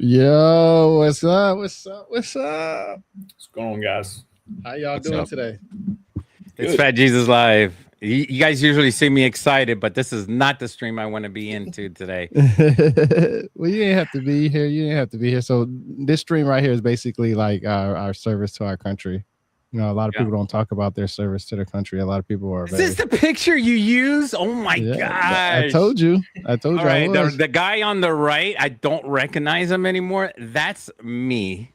Yo, what's up? What's up? What's up? What's going on, guys? How y'all What's doing up? today? It's Good. Fat Jesus Live. You guys usually see me excited, but this is not the stream I want to be into today. Well, you ain't have to be here. You ain't have to be here. So this stream right here is basically like our service to our country. You know, a lot of Yeah. people don't talk about their service to their country. A lot of people are Is this the picture you use? Oh my I gosh. told you. I told All you right, I was. the guy on the right, I don't recognize him anymore. That's me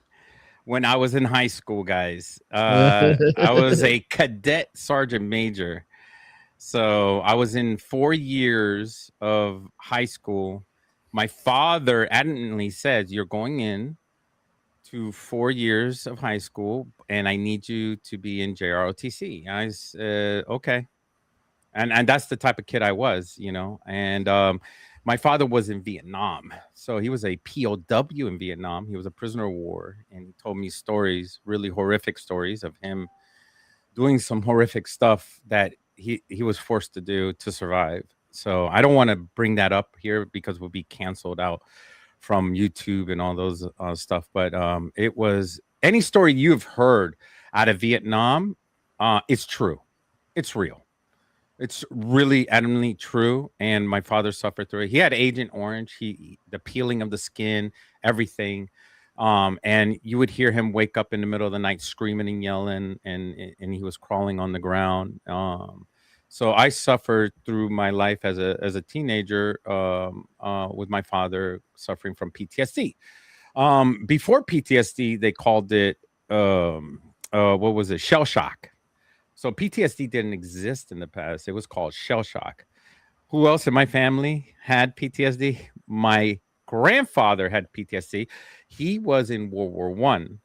when I was in high school, guys. I was a cadet sergeant major. So I was in 4 years of high school. My father adamantly says, "You're going in to 4 years of high school, and I need you to be in JROTC." I said, "Okay." And that's the type of kid I was, you know. And my father was in Vietnam, so he was a POW in Vietnam. He was a prisoner of war, and he told me stories, really horrific stories of him doing some horrific stuff that he was forced to do to survive. So I don't want to bring that up here because we'll be canceled out from YouTube and all those stuff. But it was any story you've heard out of Vietnam, it's true. It's real. It's really adamantly true. And my father suffered through it. He had Agent Orange. The peeling of the skin, everything. And you would hear him wake up in the middle of the night screaming and yelling, and he was crawling on the ground. So I suffered through my life as a teenager with my father suffering from PTSD. Before PTSD, they called it what was it? Shell shock. So PTSD didn't exist in the past. It was called shell shock. Who else in my family had PTSD? My grandfather had PTSD. He was in World War One,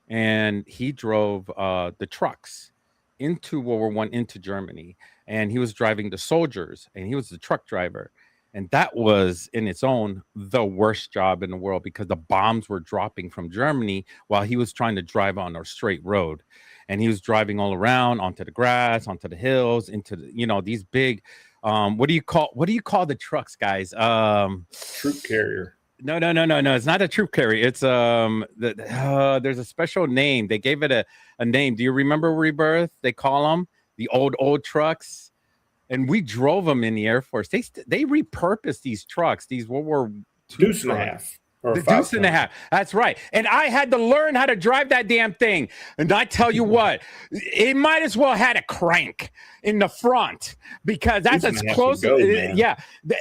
and he drove the trucks into World War One into Germany, and he was driving the soldiers, and he was the truck driver. And that was in its own the worst job in the world because the bombs were dropping from Germany while he was trying to drive on a straight road. And he was driving all around onto the grass, onto the hills, into these big what do you call the trucks, guys? Troop carrier. No. It's not a troop carrier. It's there's a special name. They gave it a name. Do you remember Rebirth? They call them the old trucks. And we drove them in the Air Force. They repurposed these trucks, these World War II Deuce and a trucks. half. Or The 5 deuce and a half. That's right. And I had to learn how to drive that damn thing. And I tell you what, it might as well had a crank in the front because that's Deuce as and a half close. would go, man. Yeah,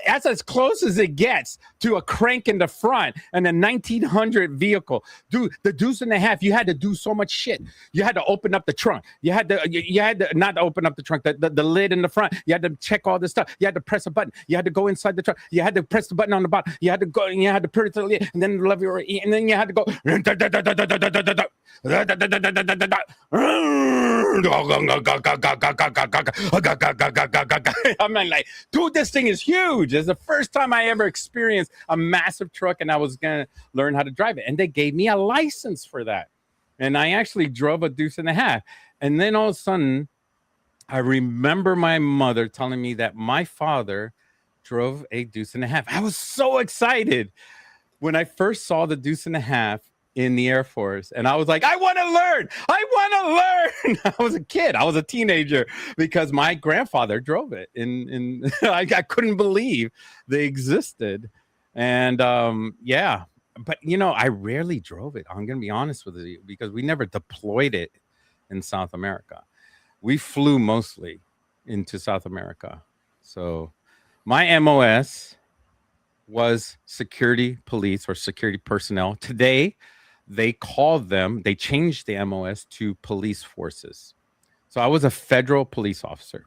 that's as close as it gets to a crank in the front and a 1900 vehicle. Dude, the deuce and a half, you had to do so much shit. You had to open up the trunk. You had to not open up the trunk, the lid in the front. You had to check all this stuff. You had to press a button. You had to go inside the trunk. You had to press the button on the bottom. You had to go and you had to put it to the lid. And then love your and then you had to go. I'm like, dude, this thing is huge. It's the first time I ever experienced a massive truck, and I was gonna learn how to drive it. And they gave me a license for that, and I actually drove a deuce and a half. And then all of a sudden, I remember my mother telling me that my father drove a deuce and a half. I was so excited when I first saw the deuce and a half in the Air Force, and I was like, I want to learn. I was a kid. I was a teenager because my grandfather drove it, and I couldn't believe they existed. And yeah, but I rarely drove it. I'm gonna be honest with you because we never deployed it in South America. We flew mostly into South America. So my MOS was security police or security personnel. Today, they changed the MOS to police forces. So I was a federal police officer.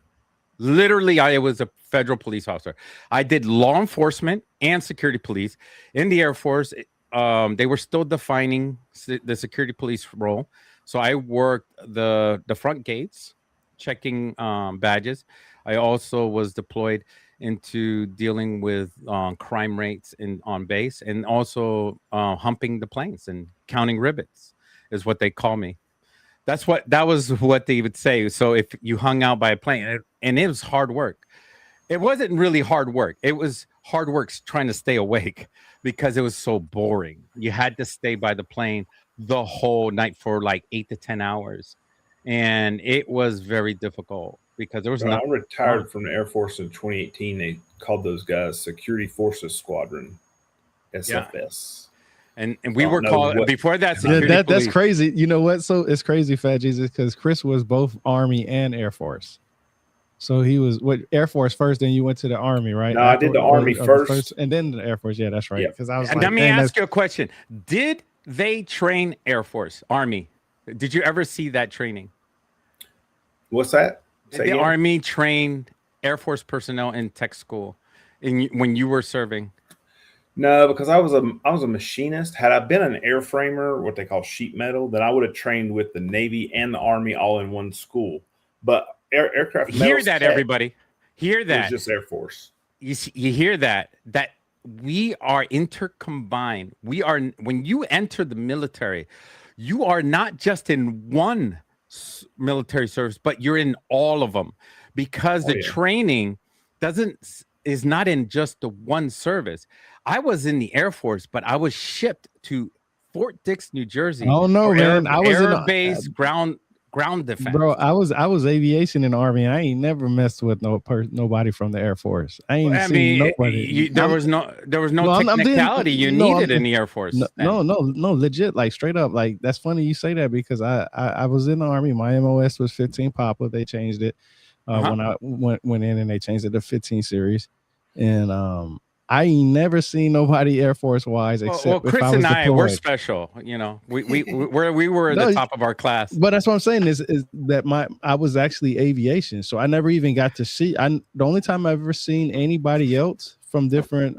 Literally, I was a federal police officer. I did law enforcement and security police in the Air Force. They were still defining the security police role. So I worked the front gates, checking badges. I also was deployed into dealing with crime rates on base, and also humping the planes and counting rivets is what they call me. That was what they would say. So if you hung out by a plane, and it was hard work. It wasn't really hard work. It was hard work trying to stay awake because it was so boring. You had to stay by the plane the whole night for like 8 to 10 hours, and it was very difficult because there was When I nothing on. retired from the Air Force in 2018, they called those guys Security Forces Squadron, Yeah, SFS. and I we don't were know called what. before that Yeah, security that's police. crazy. You know what? So it's crazy, Fat Jesus, because Chris was both Army and Air Force. So he was what Air Force first, then you went to the Army, right? No, I did the Army the first. and then the Air Force. Yeah, that's right. Yeah. Because I was And like, let me dang, ask that's you a question: did they train Air Force, Army? Did you ever see that training? What's that? Did Say the again? Army train Air Force personnel in tech school when you were serving? No, because I was a machinist. Had I been an airframer, what they call sheet metal, then I would have trained with the Navy and the Army all in one school. But aircraft Hear metals that, tech everybody. Hear was that. just Air Force. You hear that we are intercombined. We are, when you enter the military, you are not just in one military service, but you're in all of them, because the yeah. training is not in just the one service. I was in the Air Force, but I was shipped to Fort Dix, New Jersey. Oh no, for man! I was air in base ground defense. bro. I was aviation in the Army. I ain't never messed with nobody from the Air Force. I ain't I seen mean, nobody. there was no No, I'm technicality you needed in I'm- the Air Force. no, legit, like straight up. Like that's funny you say that because I was in the Army. My MOS was 15 Papa. They changed it when I went in, and they changed it to 15 series. And I ain't never seen nobody Air Force wise except Chris if I was and I, deployed. we're special. You know, we were No, the top of our class. But that's what I'm saying is that I was actually aviation, so I never even got to see. The only time I've ever seen anybody else from different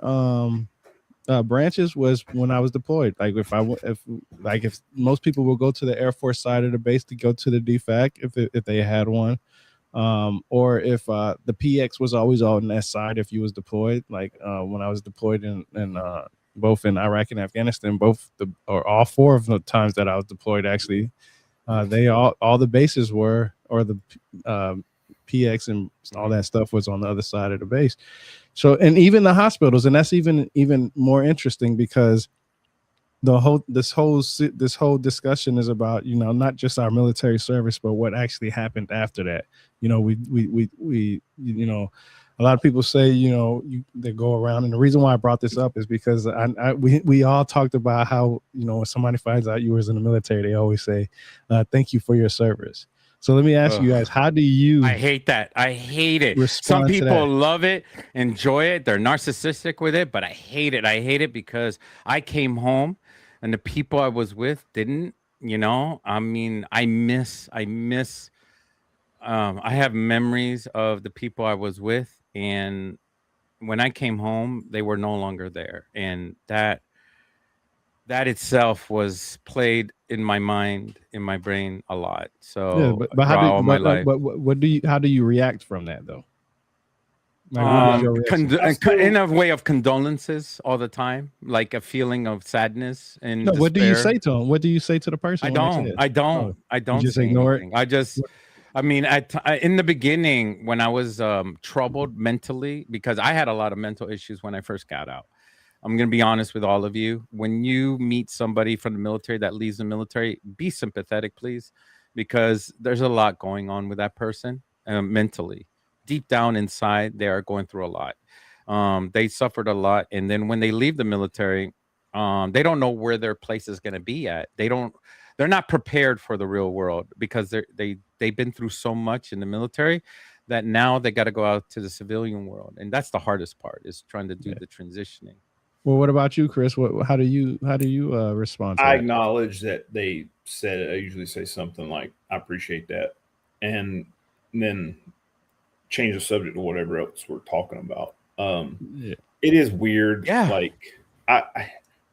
branches was when I was deployed. Like if most people will go to the Air Force side of the base to go to the DFAC if they had one, or if the PX was always on that side if you was deployed. Like when I was deployed in both in Iraq and Afghanistan, all four of the times that I was deployed, actually, they all the bases were, or the PX and all that stuff was on the other side of the base. So, and even the hospitals, and that's even more interesting because this whole discussion is about, not just our military service, but what actually happened after that. We a lot of people say, they go around, and the reason why I brought this up is because we all talked about how, when somebody finds out you was in the military, they always say, thank you for your service. So let me ask you guys, how do you? I hate that. I hate it. Respond Some to people that? love it, enjoy it. They're narcissistic with it, but I hate it. I hate it because I came home and the people I was with didn't, I mean, I have memories of the people I was with, and when I came home, they were no longer there. And that itself was played in my mind, in my brain a lot. So Yeah, how do you react from that though? Like, what is your reaction? In a way of condolences all the time, like a feeling of sadness and No, what do you say despair. to them? What do you say to the person? I when they say don't. it? I don't. I don't just say ignore anything. I mean, in the beginning, when I was troubled mentally, because I had a lot of mental issues when I first got out. I'm going to be honest with all of you. When you meet somebody from the military that leaves the military, be sympathetic, please, because there's a lot going on with that person mentally. Deep down inside, they are going through a lot. They suffered a lot. And then when they leave the military, they don't know where their place is going to be at. They're not prepared for the real world because they've been through so much in the military that now they got to go out to the civilian world. And that's the hardest part, is trying to do the transitioning. Well, what about you, Chris? How do you respond to I that? acknowledge that they said it. I usually say something like, I appreciate that. And then change the subject to whatever else we're talking about. It is weird. Yeah. Like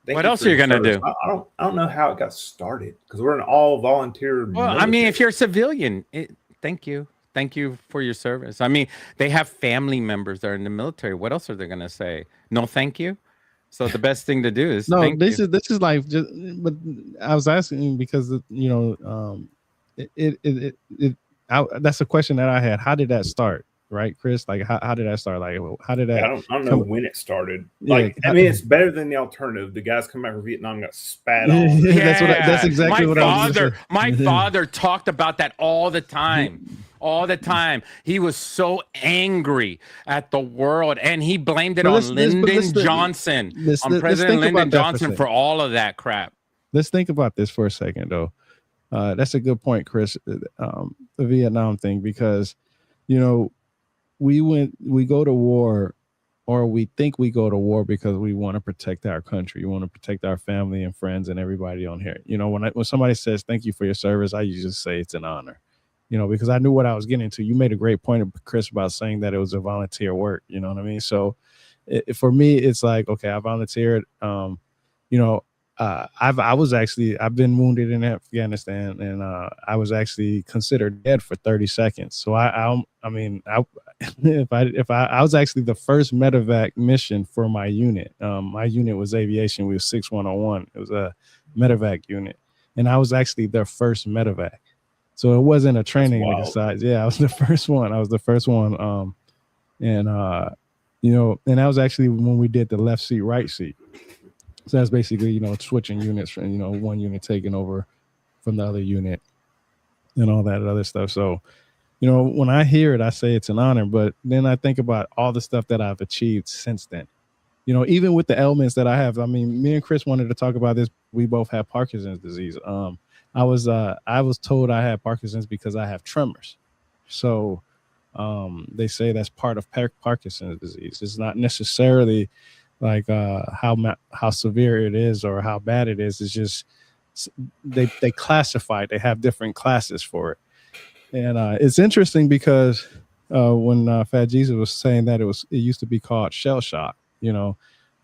what else are you gonna do? I don't know how it got started because we're an all volunteer. Well, military. I mean, if you're a civilian, thank you for your service. I mean, they have family members that are in the military. What else are they gonna say? No, thank you. So the best thing to do is this is like just. But I was asking because that's a question that I had. How did that start? right, Chris? Like, how did that start? Like, how did that I don't know come? when it started. Yeah, I mean, it's better than the alternative. The guys come back from Vietnam and got spat on. that's Yeah, exactly what I was gonna say. my father talked about that all the time. All the time. He was so angry at the world, and he blamed it But on Lyndon Johnson, on let's President think Lyndon about that for a Johnson second. for all of that crap. Let's think about this for a second, though. That's a good point, Chris. The Vietnam thing, because you know we go to war, or we think we go to war because we want to protect our country, we want to protect our family and friends and everybody on here. When somebody says thank you for your service, I usually say it's an honor. Because I knew what I was getting to. You made a great point, Chris, about saying that it was a volunteer work. You know what I mean? So for me, it's like, okay, I volunteered. You know, I've been wounded in Afghanistan, and I was actually considered dead for 30 seconds. So I mean, I was actually the first medevac mission for my unit. My unit was aviation. We was 6101. It was a medevac unit, and I was actually their first medevac. So it wasn't a training exercise. Yeah, I was the first one. And and that was actually when we did the left seat, right seat. So that's basically, switching units from, one unit taking over from the other unit and all that other stuff. So, when I hear it, I say it's an honor, but then I think about all the stuff that I've achieved since then. Even with the ailments that I have. I mean, me and Chris wanted to talk about this. We both have Parkinson's disease. I was told I had Parkinson's because I have tremors. So they say that's part of Parkinson's disease. It's not necessarily like how severe it is or how bad it is. It's just they classify it. They have different classes for it. And it's interesting because when Fat Jesus was saying that it used to be called shell shock, yeah,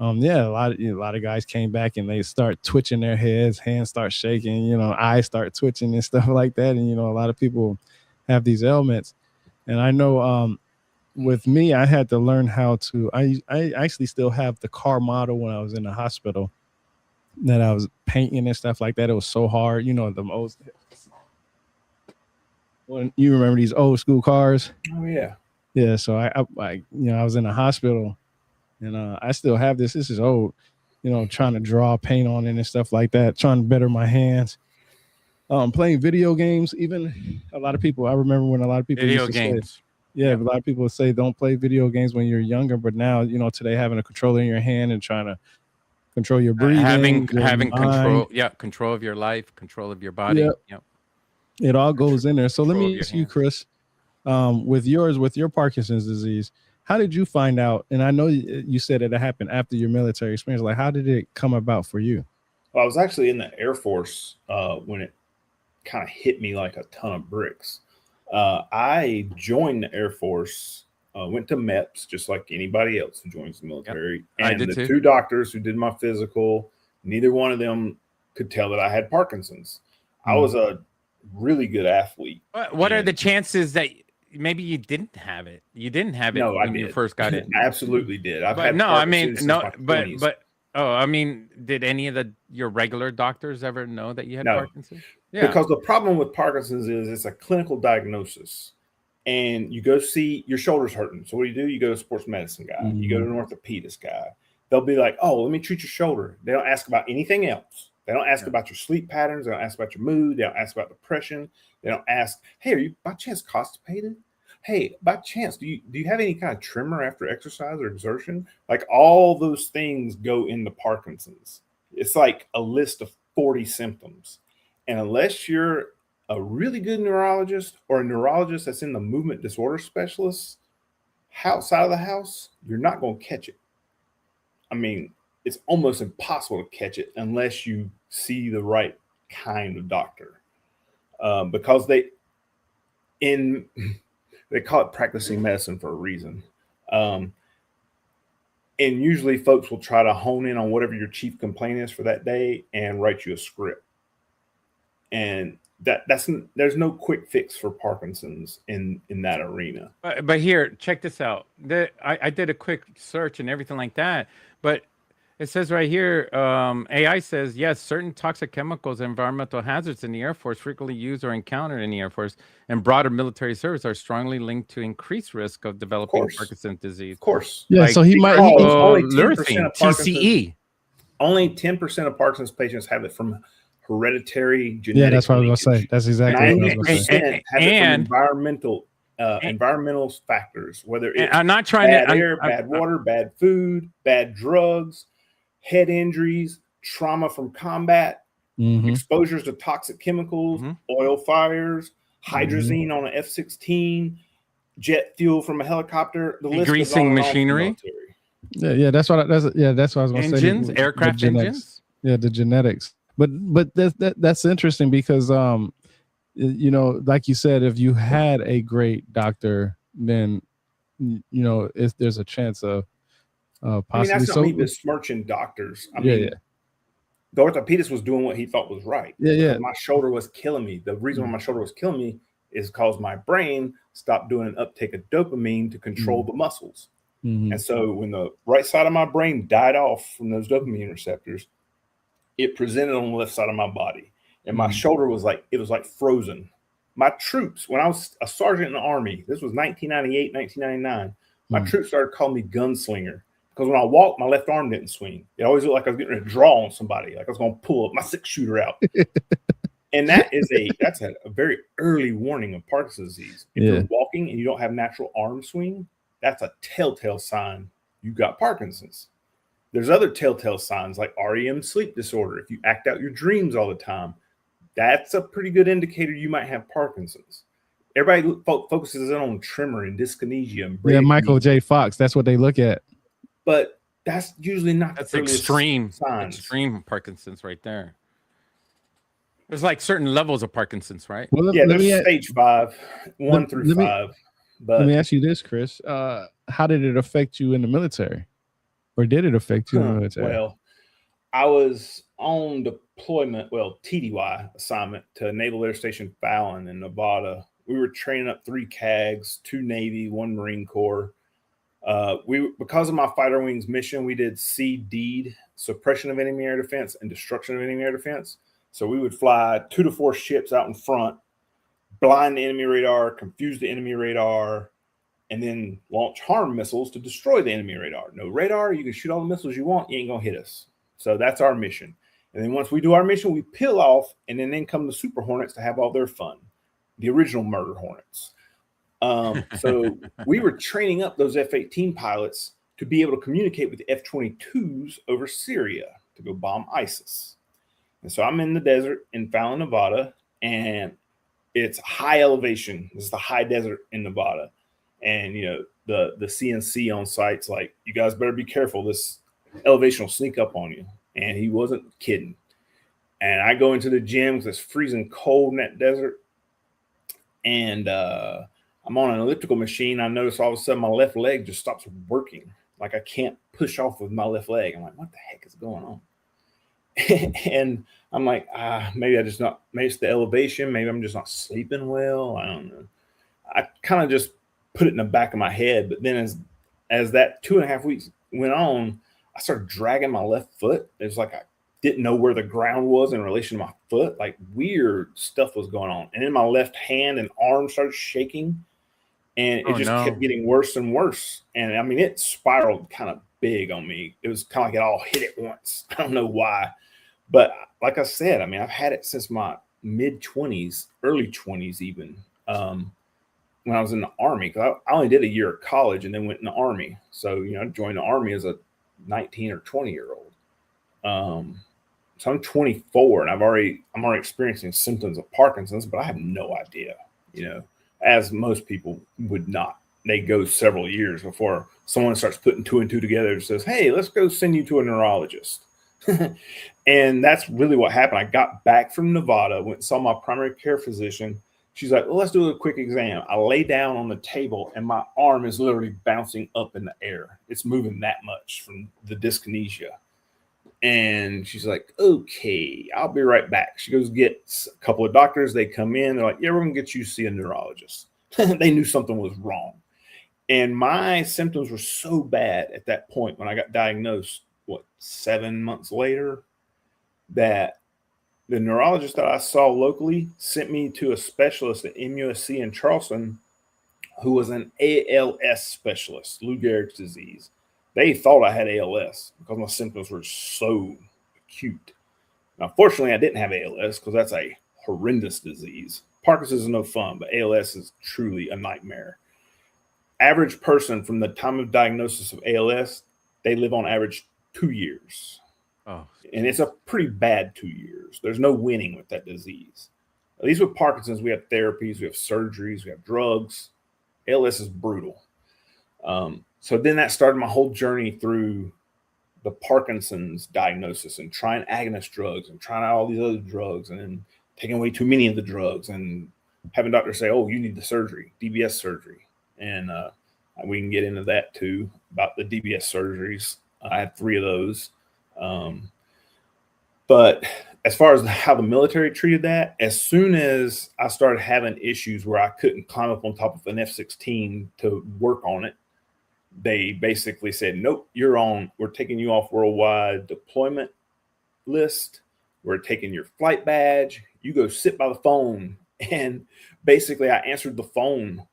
a lot of guys came back and they start twitching their heads, hands start shaking, eyes start twitching and stuff like that. And a lot of people have these ailments. And I know with me, I had to learn how to. I actually still have the car model when I was in the hospital that I was painting and stuff like that. It was so hard, the most. When you remember these old school cars? Oh yeah, yeah. So I was in the hospital, and I still have this. This is old, trying to draw paint on it and stuff like that, trying to better my hands. Playing video games. Even a lot of people. I remember when a lot of people Video used to games. say, yeah, a lot of people say don't play video games when you're younger, but now today having a controller in your hand and trying to control your breathing, having control, control of your life, control of your body. Yep. It all goes in there. So let me ask you, Chris, with your Parkinson's disease, how did you find out? And I know you said it happened after your military experience. Like, how did it come about for you? Well, I was actually in the Air Force when it kind of hit me like a ton of bricks. I joined the Air Force, went to MEPS just like anybody else who joins the military. Yep. And the two doctors who did my physical, neither one of them could tell that I had Parkinson's. I was a really good athlete. What are the chances that maybe you didn't have it? You didn't have it when you first got in. I absolutely did. Did any of your regular doctors ever know that you had Parkinson's? Yeah. Because the problem with Parkinson's is it's a clinical diagnosis. And you go see your shoulder's hurting. So what do? You go to a sports medicine guy. You go to an orthopedist guy. They'll be like, oh, let me treat your shoulder. They don't ask about anything else. They don't ask about your sleep patterns. They don't ask about your mood. They don't ask about depression. They don't ask, hey, are you by chance constipated? Hey, by chance, do you have any kind of tremor after exercise or exertion? Like all those things go into Parkinson's. It's like a list of 40 symptoms. And unless you're a really good neurologist or a neurologist that's in the movement disorder specialist outside of the house, you're not going to catch it. I mean, it's almost impossible to catch it unless you see the right kind of doctor, because they call it practicing medicine for a reason. And usually folks will try to hone in on whatever your chief complaint is for that day and write you a script. And there's no quick fix for Parkinson's in that arena. But here, check this out. I did a quick search and everything like that, but It says right here, AI says, yes, certain toxic chemicals and environmental hazards in the Air Force frequently used or encountered in the Air Force and broader military service are strongly linked to increased risk of developing course. Parkinson's disease. Of course. Yeah, Like so he might. only 10% of Parkinson's. TCE. Only 10% of Parkinson's patients have it from hereditary genetic. Yeah, that's what I was going to say. That's exactly what I was going to say. 90% have it from environmental factors, whether it's I'm not trying bad to air, bad water, bad food, bad drugs, head injuries, trauma from combat, exposures to toxic chemicals, oil fires, hydrazine on an F-16, jet fuel from a helicopter, the list goes on and on machinery. Yeah, that's what I was going to say. Engines, aircraft engines. Yeah, the genetics. But that's interesting because you know, like you said, if you had a great doctor, then you know there's a chance of possibly. I mean, that's not me besmirching doctors. I mean, the orthopedist was doing what he thought was right. Yeah. My shoulder was killing me. The reason why my shoulder was killing me is because my brain stopped doing an uptake of dopamine to control the muscles. And so when the right side of my brain died off from those dopamine receptors, it presented on the left side of my body. And my shoulder was like frozen. My troops, when I was a sergeant in the Army, this was 1998, 1999, my troops started calling me gunslinger because when I walked, my left arm didn't swing. It always looked like I was getting ready to draw on somebody, like I was going to pull up my 6-shooter out. And that's a very early warning of Parkinson's disease. If you're walking and you don't have natural arm swing, that's a telltale sign you got Parkinson's. There's other telltale signs like REM sleep disorder. If you act out your dreams all the time, that's a pretty good indicator you might have Parkinson's. Everybody focuses in on tremor and dyskinesia. And Michael J. Fox. That's what they look at. But that's usually not. That's extreme Parkinson's right there. There's like certain levels of Parkinson's, right? Well, there's stage 5, 1 through 5. But let me ask you this, Chris. How did it affect you in the military? Or did it affect you in the military? Well, I was on deployment, TDY assignment to Naval Air Station Fallon in Nevada. We were training up 3 CAGs, 2 Navy, 1 Marine Corps. Because of my fighter wings mission, we did CD'd, suppression of enemy air defense and destruction of enemy air defense. So we would fly 2 to 4 ships out in front, blind the enemy radar, confuse the enemy radar, and then launch harm missiles to destroy the enemy radar. No radar, you can shoot all the missiles you want, you ain't gonna hit us. So that's our mission. And then once we do our mission, we peel off, and then come the Super Hornets to have all their fun. The original murder Hornets. So we were training up those F-18 pilots to be able to communicate with the F-22s over Syria to go bomb ISIS. And so I'm in the desert in Fallon, Nevada, and it's high elevation. This is the high desert in Nevada. And, you know, the CNC on site's like, you guys better be careful. This elevation will sneak up on you. And he wasn't kidding. And I go into the gym because it's freezing cold in that desert. And I'm on an elliptical machine. I notice all of a sudden my left leg just stops working. Like I can't push off with my left leg. I'm like, what the heck is going on? And I'm like, maybe it's the elevation. Maybe I'm just not sleeping well. I don't know. I kind of just put it in the back of my head. But then as that 2.5 weeks went on, I started dragging my left foot. It was like I didn't know where the ground was in relation to my foot. Like weird stuff was going on. And then my left hand and arm started shaking. And it kept getting worse and worse. And I mean, it spiraled kind of big on me. It was kind of like it all hit at once. I don't know why. But like I said, I mean, I've had it since my mid-20s, early 20s even, when I was in the Army. Because I only did a year of college and then went in the Army. So, you know, I joined the Army as a 19 or 20-year-old. So I'm 24 and I'm already experiencing symptoms of Parkinson's, but I have no idea, you know, as most people would not. They go several years before someone starts putting 2 and 2 together and says, hey, let's go send you to a neurologist. And that's really what happened. I got back from Nevada, went and saw my primary care physician. She's like, well, let's do a quick exam. I lay down on the table and my arm is literally bouncing up in the air. It's moving that much from the dyskinesia. And she's like, okay, I'll be right back. She goes get a couple of doctors. They come in. They're like, yeah, we're going to get you to see a neurologist. They knew something was wrong. And my symptoms were so bad at that point when I got diagnosed 7 months later, that the neurologist that I saw locally sent me to a specialist at MUSC in Charleston who was an ALS specialist, Lou Gehrig's disease. They thought I had ALS because my symptoms were so acute. Now, fortunately, I didn't have ALS because that's a horrendous disease. Parkinson's is no fun, but ALS is truly a nightmare. Average person from the time of diagnosis of ALS, they live on average 2 years. Oh. And it's a pretty bad 2 years. There's no winning with that disease. At least with Parkinson's, we have therapies, we have surgeries, we have drugs. ALS is brutal. So then that started my whole journey through the Parkinson's diagnosis and trying agonist drugs and trying out all these other drugs and then taking away too many of the drugs and having doctors say, oh, you need the surgery, DBS surgery. And we can get into that too, about the DBS surgeries. I had 3 of those. But as far as how the military treated that, as soon as I started having issues where I couldn't climb up on top of an F-16 to work on it, they basically said, nope, we're taking you off worldwide deployment list. We're taking your flight badge. You go sit by the phone. And basically I answered the phone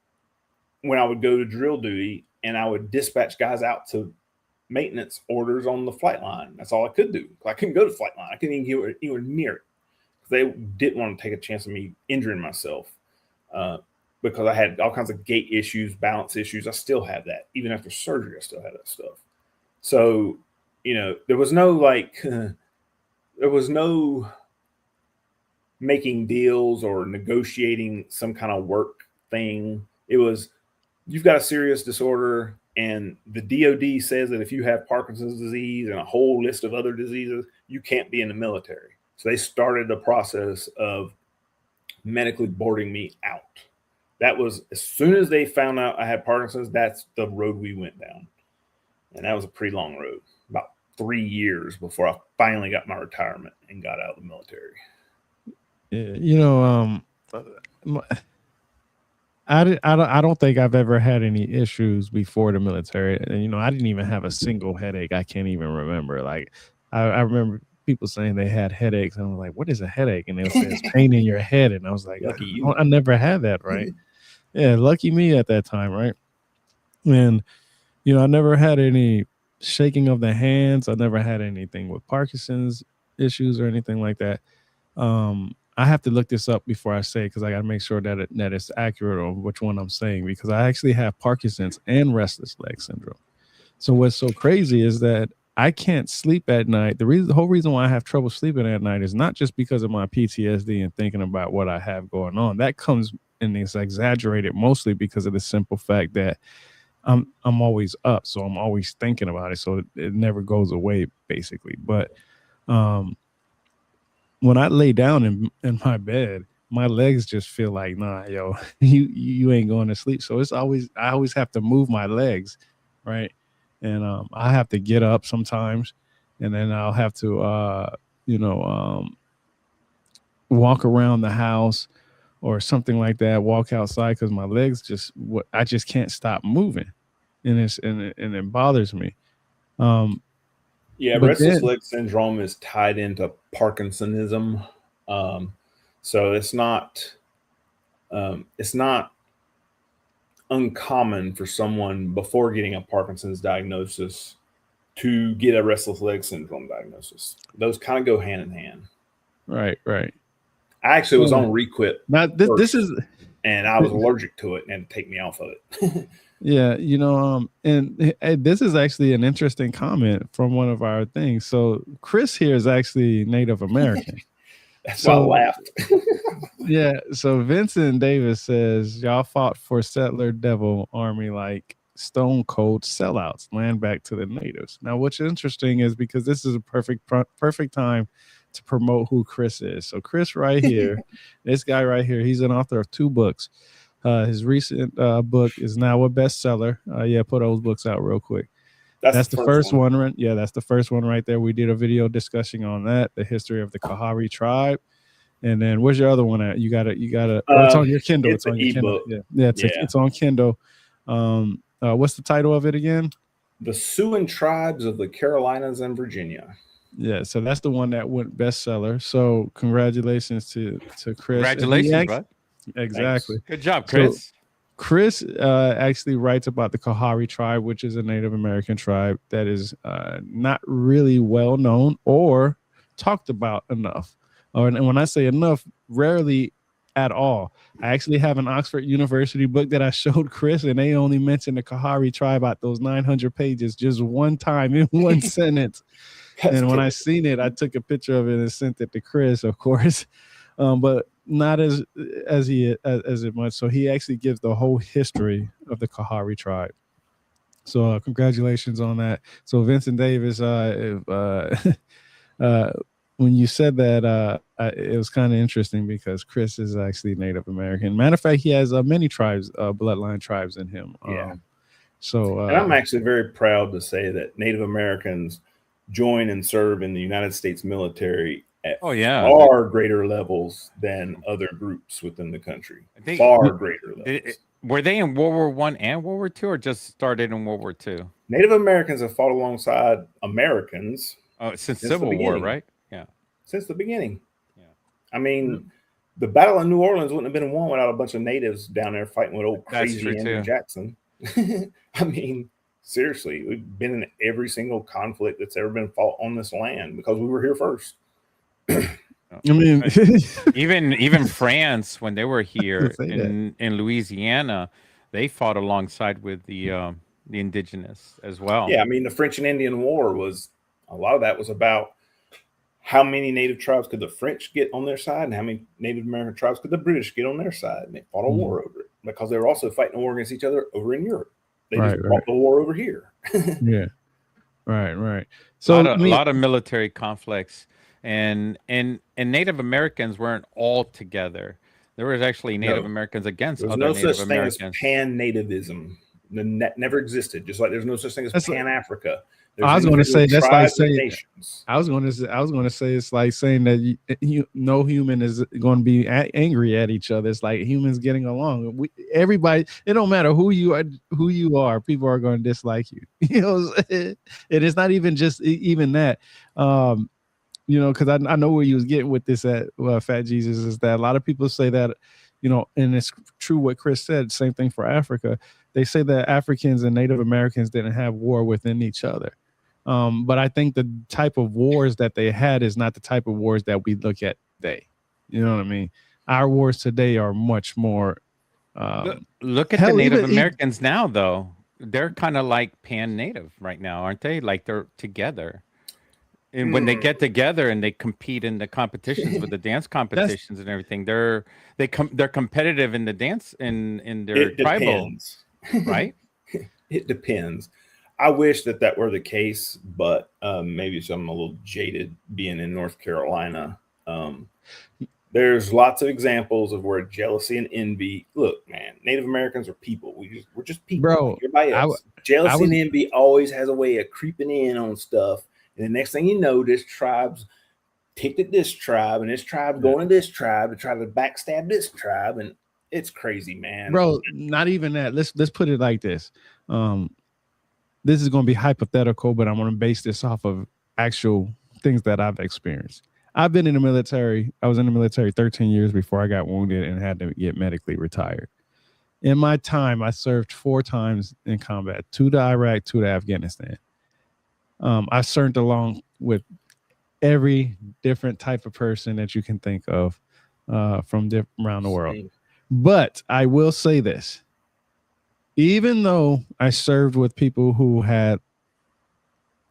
when I would go to drill duty, and I would dispatch guys out to maintenance orders on the flight line. That's all I could do. I couldn't go to the flight line. I couldn't even get anywhere near it. They didn't want to take a chance of me injuring myself because I had all kinds of gait issues, balance issues. I still have that. Even after surgery, I still had that stuff. So, there was no making deals or negotiating some kind of work thing. It was, you've got a serious disorder, and the DOD says that if you have Parkinson's disease and a whole list of other diseases, you can't be in the military. So they started the process of medically boarding me out. That was, as soon as they found out I had Parkinson's, that's the road we went down. And that was a pretty long road, about 3 years before I finally got my retirement and got out of the military. Yeah, I don't think I've ever had any issues before the military. And, I didn't even have a single headache. I can't even remember. Like, I remember people saying they had headaches. And I was like, what is a headache? And they would say it's pain in your head. And I was like, I never had that, right? Yeah, lucky me at that time, right? And, I never had any shaking of the hands. I never had anything with Parkinson's issues or anything like that. I have to look this up before I say it because I got to make sure that it's accurate on which one I'm saying, because I actually have Parkinson's and restless leg syndrome. So what's so crazy is that I can't sleep at night. The whole reason why I have trouble sleeping at night is not just because of my PTSD and thinking about what I have going on. That comes and it's exaggerated mostly because of the simple fact that I'm always up, so I'm always thinking about it. So it never goes away, basically. But when I lay down in my bed, my legs just feel like, nah, yo, you ain't going to sleep. So I always have to move my legs, right? And I have to get up sometimes, and then I'll have to walk around the house or something like that, walk outside, because my legs I just can't stop moving, and it bothers me. Yeah, restless leg syndrome is tied into Parkinsonism. So it's not uncommon for someone before getting a Parkinson's diagnosis to get a restless leg syndrome diagnosis. Those kind of go hand in hand. Right. I actually was on Requip. Now this is, and I was allergic to it and had to take me off of it. Yeah, and this is actually an interesting comment from one of our things. So Chris here is actually Native American. That's why I laughed. Yeah, so Vincent Davis says, y'all fought for settler devil army like stone cold sellouts, land back to the natives. Now, what's interesting is because this is a perfect time to promote who Chris is. So Chris right here, this guy right here, he's an author of 2 books. His recent book is now a bestseller. Put those books out real quick. That's the first one. Yeah, that's the first one right there. We did a video discussion on that, the history of the Kahari tribe. And then where's your other one at? You got it. It's on your Kindle. It's on your Kindle. Yeah, it's on Kindle. What's the title of it again? The Siouan tribes of the Carolinas and Virginia. Yeah, so that's the one that went bestseller. So congratulations to Chris. Congratulations, bud. Exactly. Thanks. Good job, So Chris. Chris actually writes about the Kahari tribe, which is a Native American tribe that is not really well known or talked about enough. And when I say enough, rarely at all. I actually have an Oxford University book that I showed Chris, and they only mentioned the Kahari tribe out those 900 pages just one time in one sentence. And when I seen it, I took a picture of it and sent it to Chris, of course. But not as it much. So he actually gives the whole history of the Kahari tribe. So congratulations on that. So Vincent Davis, when you said that, it was kind of interesting because Chris is actually Native American. Matter of fact, he has many tribes, bloodline tribes in him. Yeah. So and I'm actually very proud to say that Native Americans join and serve in the United States military at far greater levels than other groups within the country. Far greater levels. Were they in World War I and World War II, or just started in World War II? Native Americans have fought alongside Americans since Civil War, right? Yeah, since the beginning. Yeah, I mean, the Battle of New Orleans wouldn't have been won without a bunch of natives down there fighting with old crazy Andrew Jackson. I mean, seriously, we've been in every single conflict that's ever been fought on this land because we were here first. I mean, even France, when they were here in Louisiana, they fought alongside with the indigenous as well. Yeah, I mean, the French and Indian War was a lot of that was about how many native tribes could the French get on their side and how many Native American tribes could the British get on their side. And they fought a war over it because they were also fighting a war against each other over in Europe. They just fought the war over here. Yeah. Right. So a lot of military conflicts, and Native Americans weren't all together. There was actually Native Americans against other Native Americans. There's no such thing as pan-nativism. That never existed. Just like there's no such thing as Pan-Africa. I was going to say that's like saying. I was going to say it's like saying that no human is going to be angry at each other. It's like humans getting along. Everybody. It don't matter who you are. People are going to dislike you. You know, it is not even just even that. You know, because I know where you was getting with this at Fat Jesus is that a lot of people say that, you know, and it's true what Chris said. Same thing for Africa. They say that Africans and Native Americans didn't have war within each other. But I think the type of wars that they had is not the type of wars that we look at today. You know what I mean? Our wars today are much more. Look at the Native Americans now, though. They're kind of like pan-native right now, aren't they? Like they're together. And when they get together and they compete in the competitions with the dance competitions and everything, they're competitive in the dance in their tribal, right? It depends. I wish that were the case, but maybe I'm a little jaded being in North Carolina. There's lots of examples of where jealousy and envy. Look, man, Native Americans are people. We're just people. Bro, everybody else. Jealousy and envy always has a way of creeping in on stuff. And the next thing you know, this tribe's ticked at this tribe, and this tribe going to this tribe to try to backstab this tribe, and it's crazy, man. Bro, not even that. Let's put it like this. This is going to be hypothetical, but I'm going to base this off of actual things that I've experienced. I've been in the military. I was in the military 13 years before I got wounded and had to get medically retired. In my time, I served 4 times in combat, 2 to Iraq, 2 to Afghanistan. I served along with every different type of person that you can think of from around the world. But I will say this. Even though I served with people who had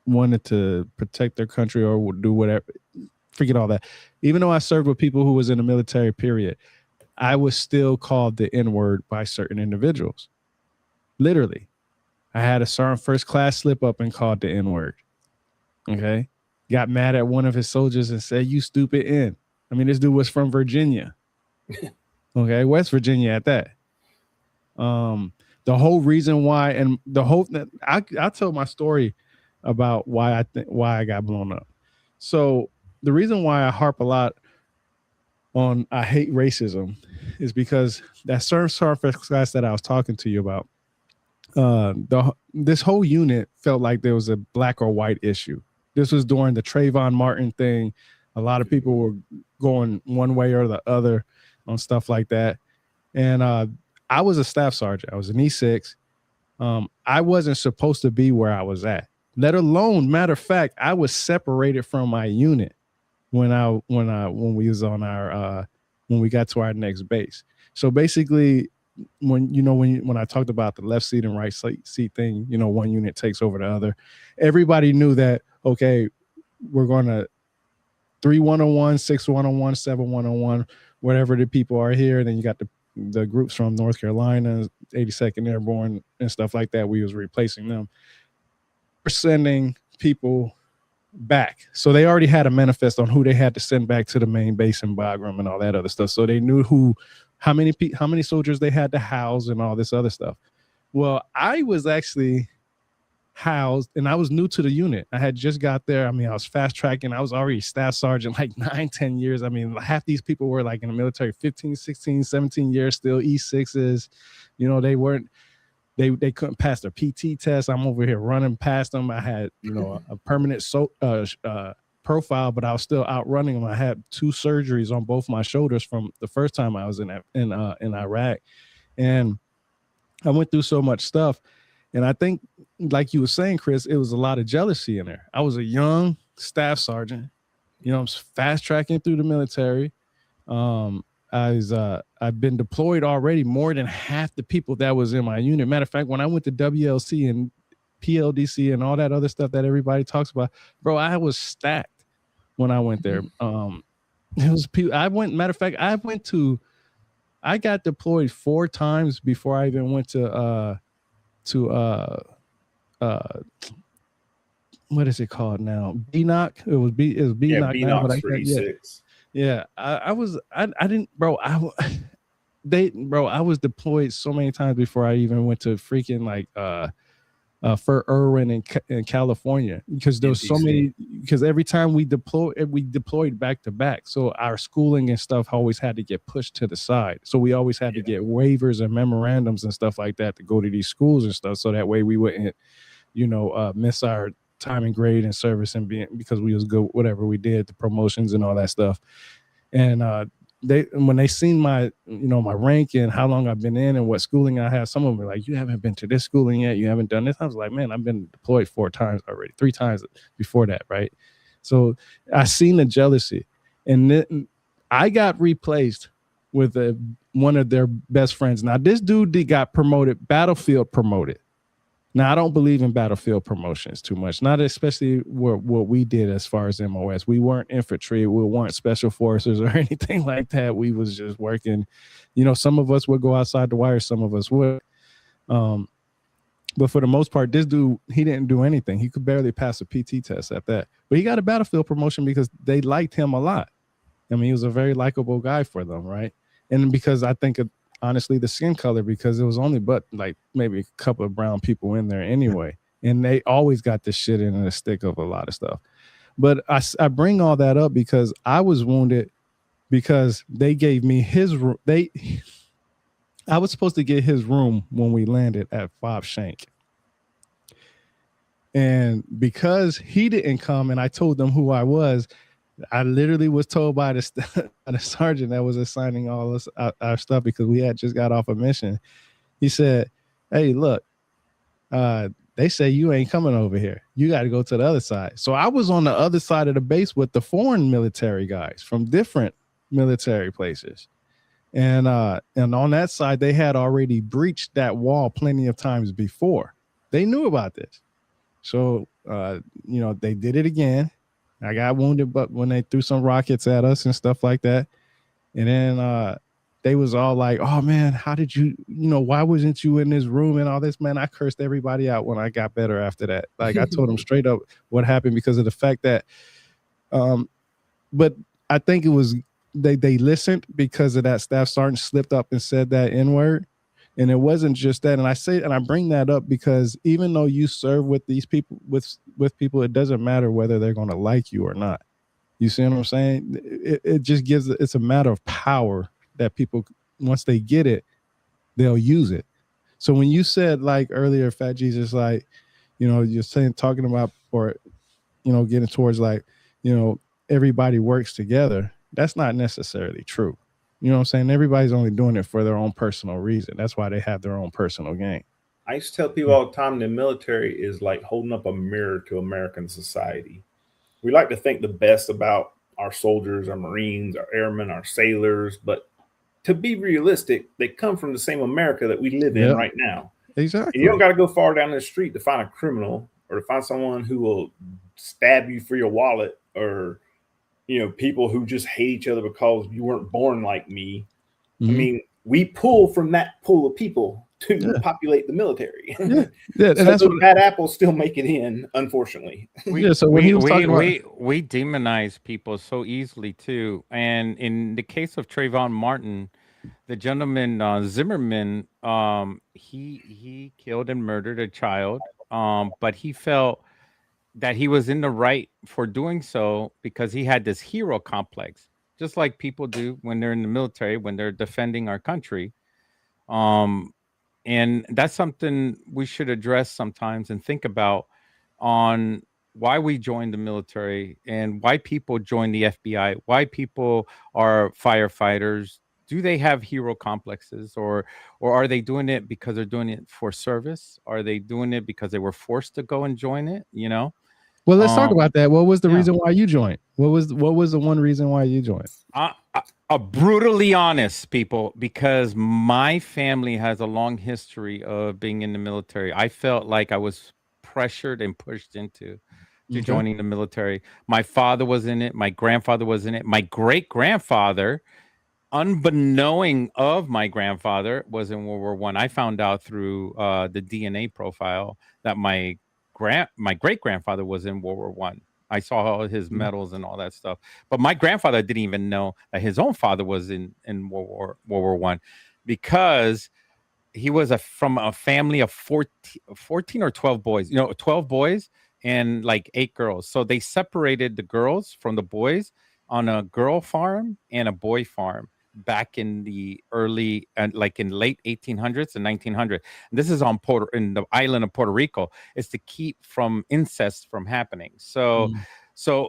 wanted to protect their country or would do whatever, forget all that. Even though I served with people who was in the military period, I was still called the N-word by certain individuals. Literally. I had a sergeant first class slip up and called the N-word. Okay. Got mad at one of his soldiers and said, "You stupid N." I mean, this dude was from Virginia. Okay. West Virginia at that. The whole reason why, and the whole, I tell my story about why I got blown up. So the reason why I harp a lot on I hate racism is because that sergeant first class that I was talking to you about, this whole unit felt like there was a black or white issue. This was during the Trayvon Martin thing. A lot of people were going one way or the other on stuff like that. And I was a staff sergeant. I was an E6. I wasn't supposed to be where I was at. Let alone, matter of fact, I was separated from my unit when we was on our when we got to our next base. So basically, when I talked about the left seat and right seat thing, one unit takes over the other. Everybody knew that, okay, we're going to 3-101, 6-101, 7-101, whatever the people are here. And then you got the groups from North Carolina, 82nd Airborne and stuff like that. We was replacing them. We're sending people back. So they already had a manifest on who they had to send back to the main base in Bagram and all that other stuff. So they knew how many soldiers they had to house and all this other stuff. Well, I was actually housed and I was new to the unit. I had just got there. I mean, I was fast tracking. I was already staff sergeant like 9-10 years. I mean, half these people were like in the military 15, 16, 17 years, still E6s. They weren't, they couldn't pass their PT test. I'm over here running past them. I had, a permanent profile, but I was still outrunning them. I had 2 surgeries on both my shoulders from the first time I was in Iraq. And I went through so much stuff. And I think, like you were saying, Chris, it was a lot of jealousy in there. I was a young staff sergeant. I'm fast tracking through the military. I've been deployed already more than half the people that was in my unit. Matter of fact, when I went to WLC and PLDC and all that other stuff that everybody talks about, bro, I was stacked when I went there. It was people. Matter of fact, I got deployed 4 times before I even went to what is it called now? BNOC. It was BNOC. Yeah, BNOC's for E6. Yeah, I didn't, bro. I was deployed so many times before I even went to freaking like for Irwin in California, because there was so many, because every time we deployed back to back. So our schooling and stuff always had to get pushed to the side. So we always had to get waivers and memorandums and stuff like that to go to these schools and stuff. So that way we wouldn't, miss our time and grade and service and because we was good, whatever we did, the promotions and all that stuff. And when they seen my, my rank and how long I've been in and what schooling I have, some of them were like, you haven't been to this schooling yet. You haven't done this. I was like, man, I've been deployed 4 times already, 3 times before that. Right. So I seen the jealousy, and then I got replaced with one of their best friends. Now this dude got promoted, battlefield promoted. Now, I don't believe in battlefield promotions too much, not especially what we did as far as MOS. We weren't infantry. We weren't special forces or anything like that. We was just working. Some of us would go outside the wire. Some of us would. But for the most part, this dude, he didn't do anything. He could barely pass a PT test at that. But he got a battlefield promotion because they liked him a lot. I mean, he was a very likable guy for them, right? And because I think honestly, the skin color, because it was only but like maybe a couple of brown people in there anyway. And they always got the shit in the stick of a lot of stuff. But I bring all that up because I was wounded because they gave me his room. I was supposed to get his room when we landed at Fob Shank. And because he didn't come and I told them who I was, I literally was told by the sergeant that was assigning all this our stuff, because we had just got off a mission. He said, hey, look, they say you ain't coming over here. You got to go to the other side. So I was on the other side of the base with the foreign military guys from different military places. And on that side, they had already breached that wall plenty of times before. They knew about this. So, they did it again. I got wounded, but when they threw some rockets at us and stuff like that. And then they was all like, oh, man, how did you, why wasn't you in this room and all this? Man, I cursed everybody out when I got better after that. Like, I told them straight up what happened because of the fact that, but I think it was, they listened because of that staff sergeant slipped up and said that N-word. And it wasn't just that. And I bring that up because even though you serve with these people, with people, it doesn't matter whether they're going to like you or not. You see what I'm saying? It just it's a matter of power that people, once they get it, they'll use it. So when you said like earlier, Fat Jesus, like, you're saying talking about, or getting towards like, everybody works together. That's not necessarily true. You know what I'm saying? Everybody's only doing it for their own personal reason. That's why they have their own personal gain. I used to tell people all the time the military is like holding up a mirror to American society. We like to think the best about our soldiers, our Marines, our airmen, our sailors, but to be realistic, they come from the same America that we live in right now. Exactly. And you don't got to go far down the street to find a criminal or to find someone who will stab you for your wallet, or people who just hate each other because you weren't born like me. I mean, we pull from that pool of people to populate the military. Yeah, so that's what bad apples still make it in, unfortunately. So when he was talking about, we demonize people so easily too. And in the case of Trayvon Martin, the gentleman Zimmerman, he killed and murdered a child, but he felt that he was in the right for doing so because he had this hero complex, just like people do when they're in the military, when they're defending our country. And that's something we should address sometimes and think about on why we joined the military and why people join the FBI, why people are firefighters. Do they have hero complexes, or are they doing it because they're doing it for service? Are they doing it because they were forced to go and join it? Well, let's talk about that. What was the reason why you joined? What was the one reason why you joined? Brutally honest, people, because my family has a long history of being in the military. I felt like I was pressured and pushed into joining the military. My father was in it. My grandfather was in it. My great-grandfather, unbeknown of my grandfather, was in World War One. I found out through the DNA profile that my great-grandfather was in World War One. I saw all his medals and all that stuff. But my grandfather didn't even know that his own father was in World War One, because he was from a family of 14 or 12 boys, 12 boys and like 8 girls. So they separated the girls from the boys on a girl farm and a boy farm back in the early and like in late 1800s and 1900. And this is in the island of Puerto Rico. It's to keep from incest from happening. So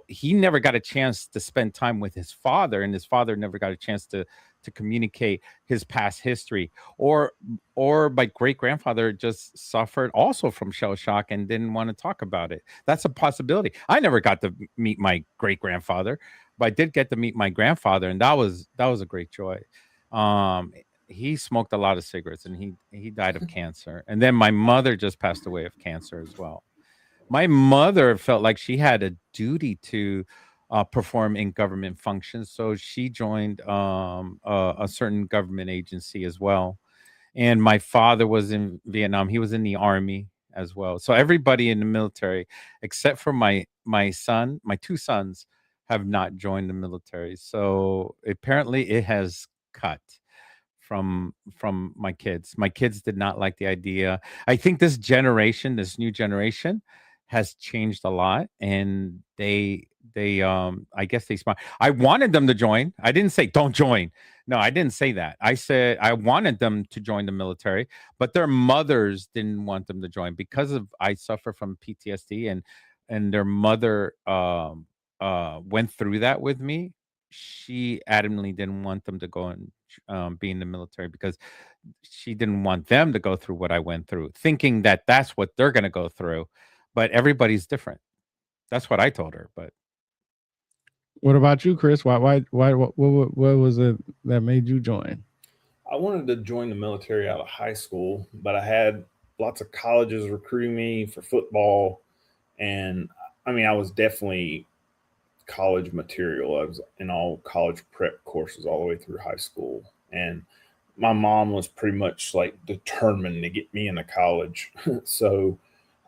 he never got a chance to spend time with his father, and his father never got a chance to communicate his past history, or my great-grandfather just suffered also from shell shock and didn't want to talk about it. That's a possibility. I never got to meet my great-grandfather, but I did get to meet my grandfather, and that was a great joy. He smoked a lot of cigarettes, and he died of cancer. And then my mother just passed away of cancer as well. My mother felt like she had a duty to perform in government functions, so she joined a certain government agency as well. And my father was in Vietnam. He was in the army as well. So everybody in the military, except for my son, my 2 sons, have not joined the military. So apparently it has cut from my kids. My kids did not like the idea. I think this new generation has changed a lot, and they I guess they smart. I wanted them to join. I didn't say don't join. No, I didn't say that. I said I wanted them to join the military, but their mothers didn't want them to join because I suffer from PTSD, and their mother went through that with me. She adamantly didn't want them to go and be in the military because she didn't want them to go through what I went through, thinking that that's what they're going to go through. But everybody's different. That's what I told her. But what about you, Chris? What was it that made you join? I wanted to join the military out of high school, but I had lots of colleges recruiting me for football. And I mean, I was definitely college material. I was in all college prep courses all the way through high school. And my mom was pretty much like determined to get me into college. So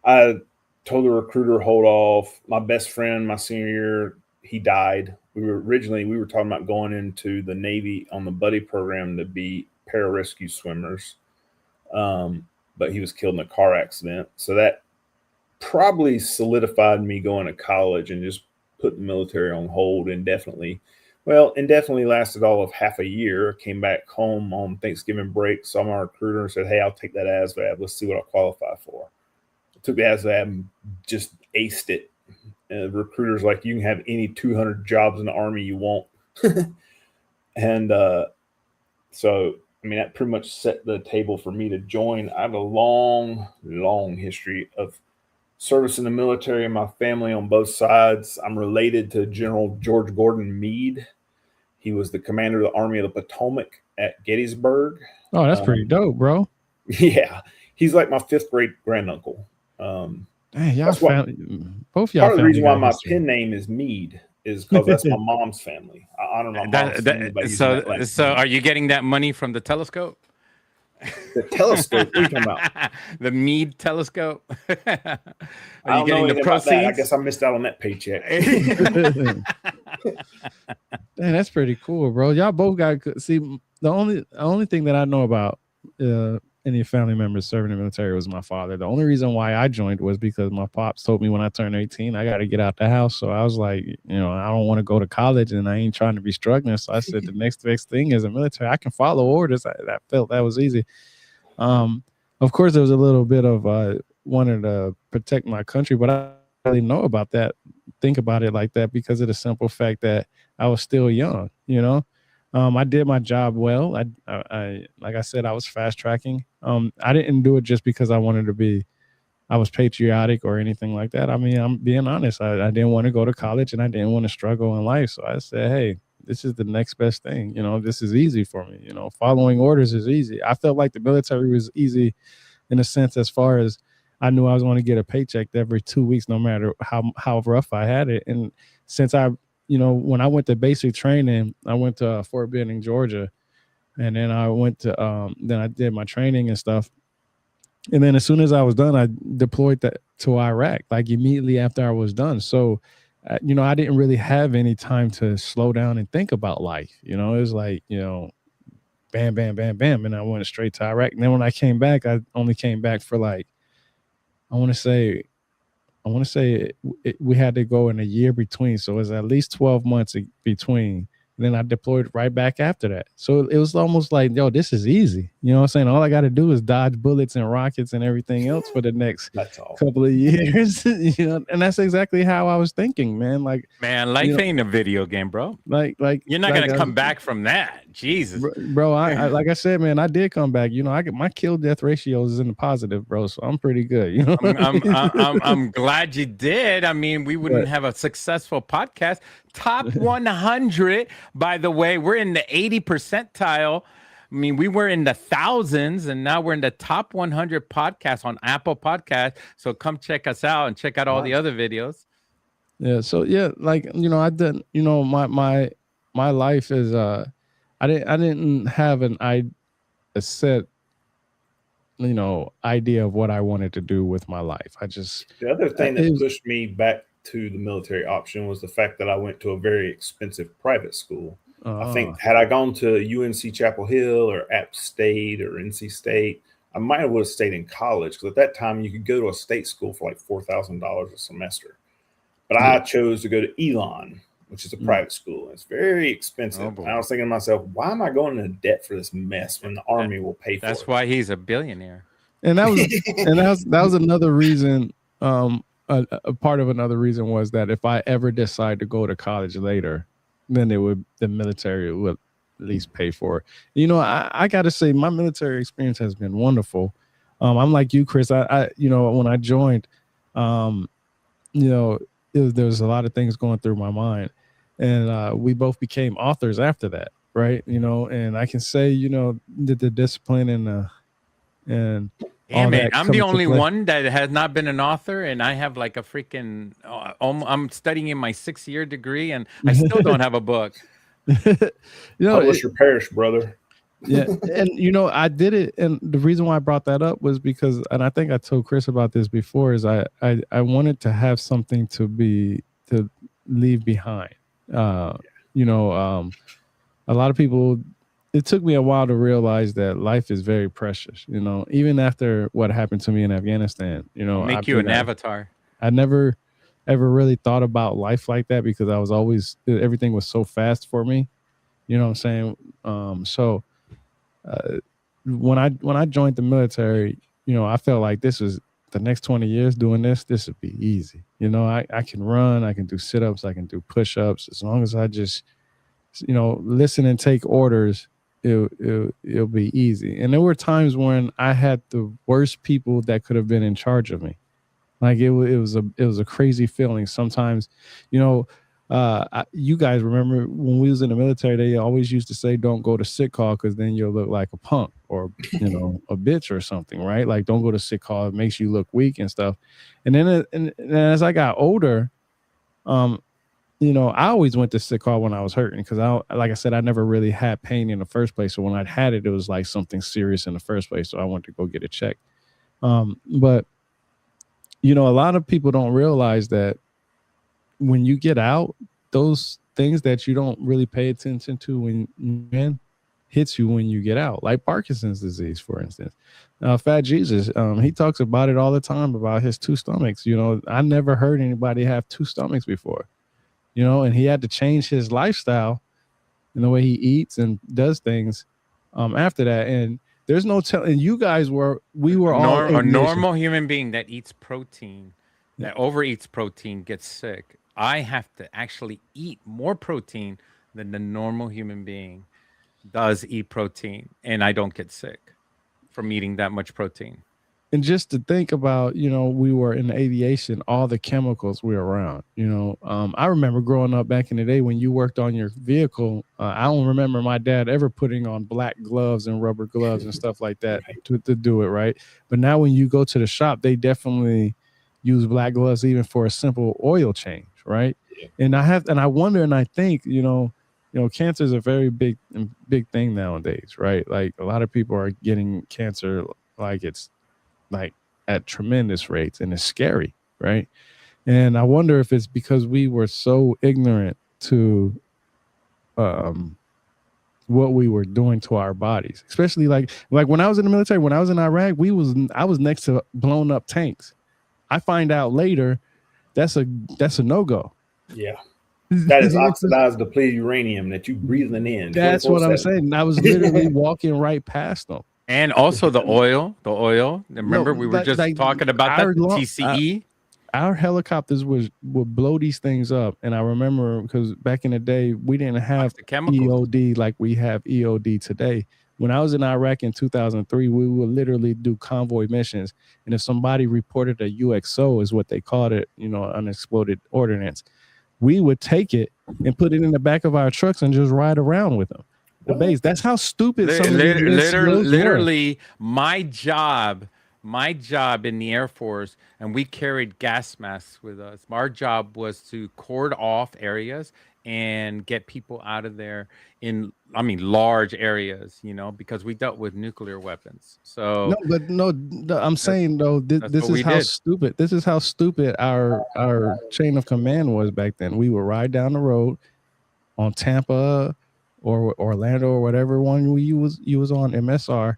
I told the recruiter, hold off. My best friend, my senior year, he died. We were talking about going into the Navy on the buddy program to be pararescue swimmers. But he was killed in a car accident. So that probably solidified me going to college and just put the military on hold indefinitely. Well, indefinitely lasted all of half a year. Came back home on Thanksgiving break, saw my recruiter and said, "Hey, I'll take that ASVAB. Let's see what I'll qualify for." I took the ASVAB and just aced it. And the recruiter's like, "You can have any 200 jobs in the Army you want." And so, I mean, that pretty much set the table for me to join. I have a long, long history of service in the military in my family on both sides. I'm related to General George Gordon Meade. He was the commander of the Army of the Potomac at Gettysburg. Oh, that's pretty dope, bro. Yeah, he's like my fifth great granduncle. Dang, y'all That's what both y'all. Part of the reason why my history. pen name is Meade is because that's my mom's family. I honor my mom's family by using that last So name. are you getting that money from the telescope? The telescope? What are you talking about? The Meade telescope? Are I you don't getting know the about that. I proceeds? guess I missed out on that paycheck. Dang, that's pretty cool, bro. Y'all both got see. The only thing that I know about any family members serving in the military was my father. The only reason why I joined was because my pops told me when I turned 18, I got to get out the house. So I was like, I don't want to go to college and I ain't trying to be struggling. So I said, the next best thing is a military. I can follow orders. I felt that was easy. Of course, there was a little bit of wanting to protect my country, but I don't really know about that. Think about it like that because of the simple fact that I was still young, I did my job well. I like I said, I was fast tracking. I didn't do it just because I was patriotic or anything like that. I mean, I'm being honest. I didn't want to go to college and I didn't want to struggle in life. So I said, hey, this is the next best thing. This is easy for me. Following orders is easy. I felt like the military was easy in a sense as far as I knew I was going to get a paycheck every 2 weeks, no matter how rough I had it. And since when I went to basic training, I went to Fort Benning, Georgia, and then I went to then I did my training and stuff. And then as soon as I was done, I deployed to Iraq, like immediately after I was done. So, I didn't really have any time to slow down and think about life. It was like, bam, bam, bam, bam. And I went straight to Iraq. And then when I came back, I only came back for like, I want to say we had to go in a year between. So it was at least 12 months between. And then I deployed right back after that. So it was almost like, yo, this is easy. You know what I'm saying? All I got to do is dodge bullets and rockets and everything else for the next couple of years. And that's exactly how I was thinking, man. Like, man, life ain't a video game, bro. Like you're not gonna come back from that. Jesus, bro. I like I said, man, I did come back. I get my kill death ratio is in the positive, bro. So I'm pretty good. I'm glad you did. I mean, we wouldn't have a successful podcast. Top 100, by the way, we're in the 80 percentile. I mean, we were in the thousands, and now we're in the top 100 podcasts on Apple Podcasts. So come check us out and check out all the other videos. Yeah. So yeah, like I didn't. My life is I didn't have a set idea of what I wanted to do with my life. The other thing that pushed me back to the military option was the fact that I went to a very expensive private school. I think had I gone to UNC Chapel Hill or App State or NC State, I might have would have stayed in college because at that time you could go to a state school for like $4,000 a semester. But I chose to go to Elon, which is a private school. It's very expensive. I was thinking to myself, why am I going into debt for this mess when the Army will pay for it? That's why he's a billionaire. And that was another reason. A part of another reason was that if I ever decide to go to college later, then the military would at least pay for it. I got to say my military experience has been wonderful. I'm like you, Chris. I when I joined, there was a lot of things going through my mind, and we both became authors after that, right? And I can say, the discipline and yeah, man, I'm the only one that has not been an author, and I have like a freaking. I'm studying in my 6-year degree, and I still don't have a book. Publish your parish, brother. Yeah, and I did it, and the reason why I brought that up was because, and I think I told Chris about this before, is I wanted to have something to leave behind. A lot of people. It took me a while to realize that life is very precious, even after what happened to me in Afghanistan, Make you an avatar. I never ever really thought about life like that because I was always everything was so fast for me. You know what I'm saying? So uh, when I joined the military, you know, I felt like this was the next 20 years doing this. This would be easy. You know, I can run, I can do sit ups, I can do push ups as long as I just you know listen and take orders. It'll be easy. And there were times when I had the worst people that could have been in charge of me. Like it was a crazy feeling. Sometimes, you know, you guys remember when we was in the military, they always used to say, "Don't go to sick call because then you'll look like a punk or you know a bitch or something," right? Like don't go to sick call; it makes you look weak and stuff. And then and as I got older, um, you know, I always went to sick call when I was hurting because like I said, I never really had pain in the first place. So when I'd had it, it was like something serious in the first place. So I went to go get it checked. But you know, a lot of people don't realize that when you get out, those things that you don't really pay attention to when you're in hits you when you get out, like Parkinson's disease, for instance. Fat Jesus, he talks about it all the time about his two stomachs. You know, I never heard anybody have two stomachs before, you know, and he had to change his lifestyle and the way he eats and does things after that. And there's no telling. You guys we were all a normal human being that eats protein, that overeats protein, gets sick. I have to actually eat more protein than the normal human being does eat protein, and I don't get sick from eating that much protein. And just to think about, you know, we were in aviation, all the chemicals we were around, you know, I remember growing up back in the day when you worked on your vehicle. I don't remember my dad ever putting on black gloves and rubber gloves and stuff like that to do it. Right. But now when you go to the shop, they definitely use black gloves even for a simple oil change. Right. Yeah. And I wonder, and I think, you know, cancer is a very big thing nowadays. Right. Like a lot of people are getting cancer like it's like at tremendous rates, and it's scary, right? And I wonder if it's because we were so ignorant to what we were doing to our bodies, especially like when I was in the military, when I was in Iraq, I was next to blown up tanks. I find out later that's a no-go. Yeah. That is oxidized depleted uranium that you breathing in. That's what I'm saying. I was literally walking right past them. And also the oil. Remember, we were just talking about that TCE. Our helicopters would blow these things up, and I remember because back in the day we didn't have EOD like we have EOD today. When I was in Iraq in 2003, we would literally do convoy missions, and if somebody reported a UXO, is what they called it, you know, unexploded ordnance, we would take it and put it in the back of our trucks and just ride around with them. The base. That's how stupid. Literally, my job in the Air Force, and we carried gas masks with us. Our job was to cord off areas and get people out of there in, large areas, you know, because we dealt with nuclear weapons. So I'm saying though, this is how stupid. This is how stupid our chain of command was back then. We would ride down the road on Tampa or Orlando or whatever one you was on MSR,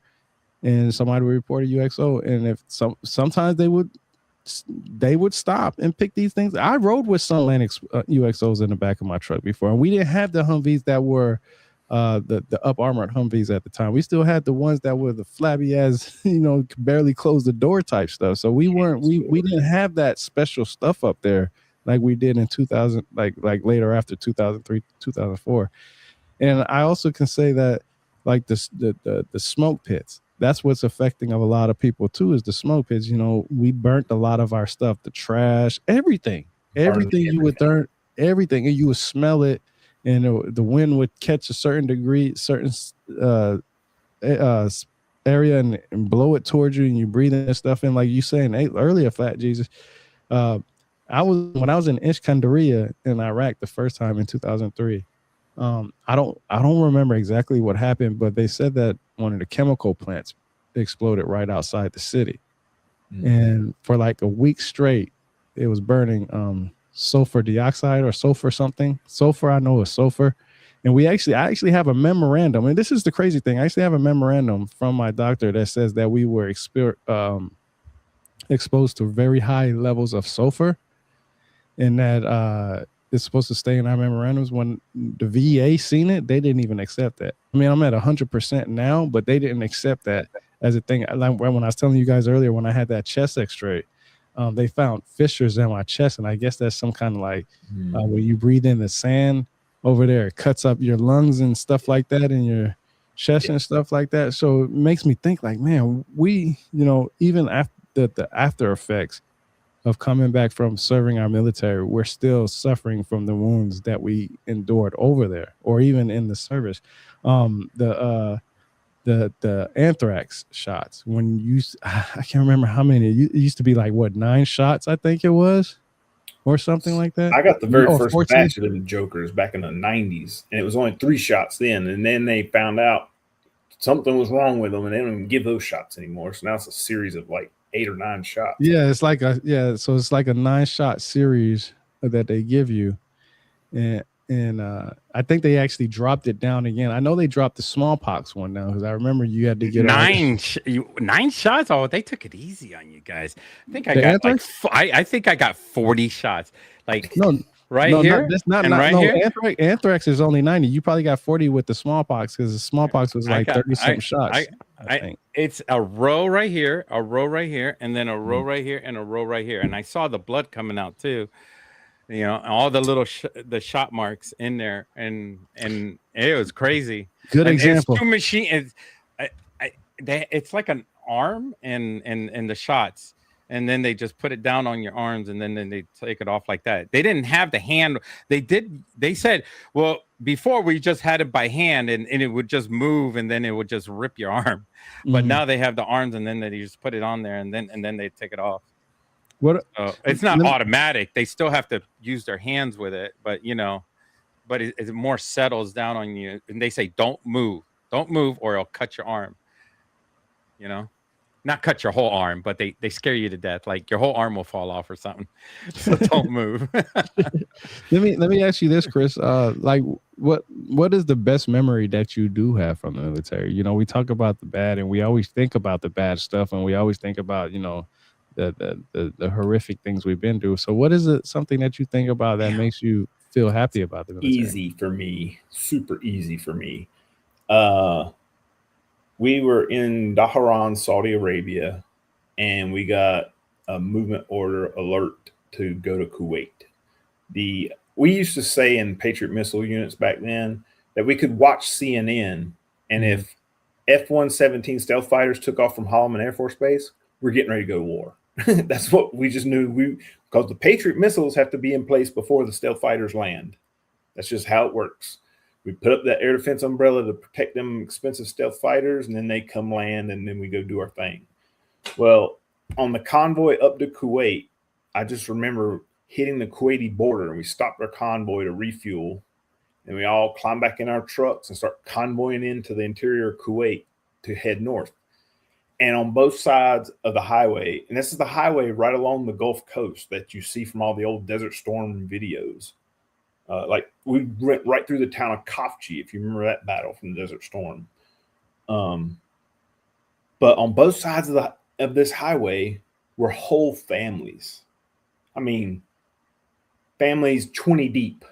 and somebody would report a UXO, and if sometimes they would stop and pick these things. I rode with some Atlantic UXOs in the back of my truck before, and we didn't have the Humvees that were the up armored Humvees at the time. We still had the ones that were the flabby as, you know, barely close the door type stuff. So we didn't have that special stuff up there like we did in 2000, like later after 2003, 2004. And I also can say that like the smoke pits, that's what's affecting a lot of people too, is the smoke pits. You know, we burnt a lot of our stuff, the trash, everything you would burn, everything, and you would smell it, and the wind would catch a certain area and blow it towards you, and you breathe that stuff in, like you saying earlier, Fat Jesus. When I was in Iskandariya in Iraq the first time in 2003. I don't remember exactly what happened, but they said that one of the chemical plants exploded right outside the city. And for like a week straight, it was burning sulfur dioxide or sulfur something. Sulfur, I know is sulfur. And I actually have a memorandum, and this is the crazy thing. I actually have a memorandum from my doctor that says that we were exposed to very high levels of sulfur. and that it's supposed to stay in our memorandums. When the VA seen it, they didn't even accept that. I mean, I'm at 100% now, but they didn't accept that as a thing. Like when I was telling you guys earlier, when I had that chest X-ray, they found fissures in my chest, and I guess that's some kind of like when you breathe in the sand over there, it cuts up your lungs and stuff like that, in your chest and stuff like that. So it makes me think, like, man, we, even after the after effects of coming back from serving our military, we're still suffering from the wounds that we endured over there, or even in the service. The anthrax shots, when you, I can't remember how many. It used to be like, what, 9 shots, I think it was, or something like that. I got the very first 14. batch of the Jokers back in the 90s, and it was only 3 shots then. And then they found out something was wrong with them, and they don't even give those shots anymore. So now it's a series of like 8 or 9 shots. Yeah, it's like so it's like a 9-shot series that they give you, and I think they actually dropped it down again. I know they dropped the smallpox one now, because I remember you had to get 9 shots. Oh, they took it easy on you guys. I think I got I think I got 40 shots. Like no, here. Anthrax is only 90. You probably got 40 with the smallpox, because the smallpox was like 30-something shots. I think it's a row right here, a row right here, and then a row right here, and a row right here. And I saw the blood coming out too. All the little the shot marks in there, and it was crazy. Good example. It's 2 machines. It's like an arm and the shots. And then they just put it down on your arms, and then they take it off like that. They didn't have the hand. They said, well, before we just had it by hand, and it would just move, and then it would just rip your arm. But now they have the arms, and then they just put it on there, and then they take it off. It's not automatic. They still have to use their hands with it, but it more settles down on you. And they say, don't move, or it'll cut your arm. Not cut your whole arm, but they scare you to death. Like your whole arm will fall off or something. So don't move. Let me ask you this, Chris. Like what is the best memory that you do have from the military? We talk about the bad, and we always think about the bad stuff, and we always think about, the horrific things we've been through. So what is it, something that you think about that makes you feel happy about the military? Easy for me. Super easy for me. We were in Dhahran, Saudi Arabia, and we got a movement order alert to go to Kuwait. We used to say in Patriot missile units back then that we could watch CNN, and if F-117 stealth fighters took off from Holloman Air Force Base, we're getting ready to go to war. That's what we just knew. Because the Patriot missiles have to be in place before the stealth fighters land. That's just how it works. We put up that air defense umbrella to protect them expensive stealth fighters, and then they come land, and then we go do our thing. Well, on the convoy up to Kuwait, I just remember hitting the Kuwaiti border, and we stopped our convoy to refuel, and we all climbed back in our trucks and start convoying into the interior of Kuwait to head north. And on both sides of the highway, and this is the highway right along the Gulf Coast that you see from all the old Desert Storm videos. Like we went right through the town of Kafji, if you remember that battle from Desert Storm. But on both sides of this highway were whole families. I mean, families 20 deep,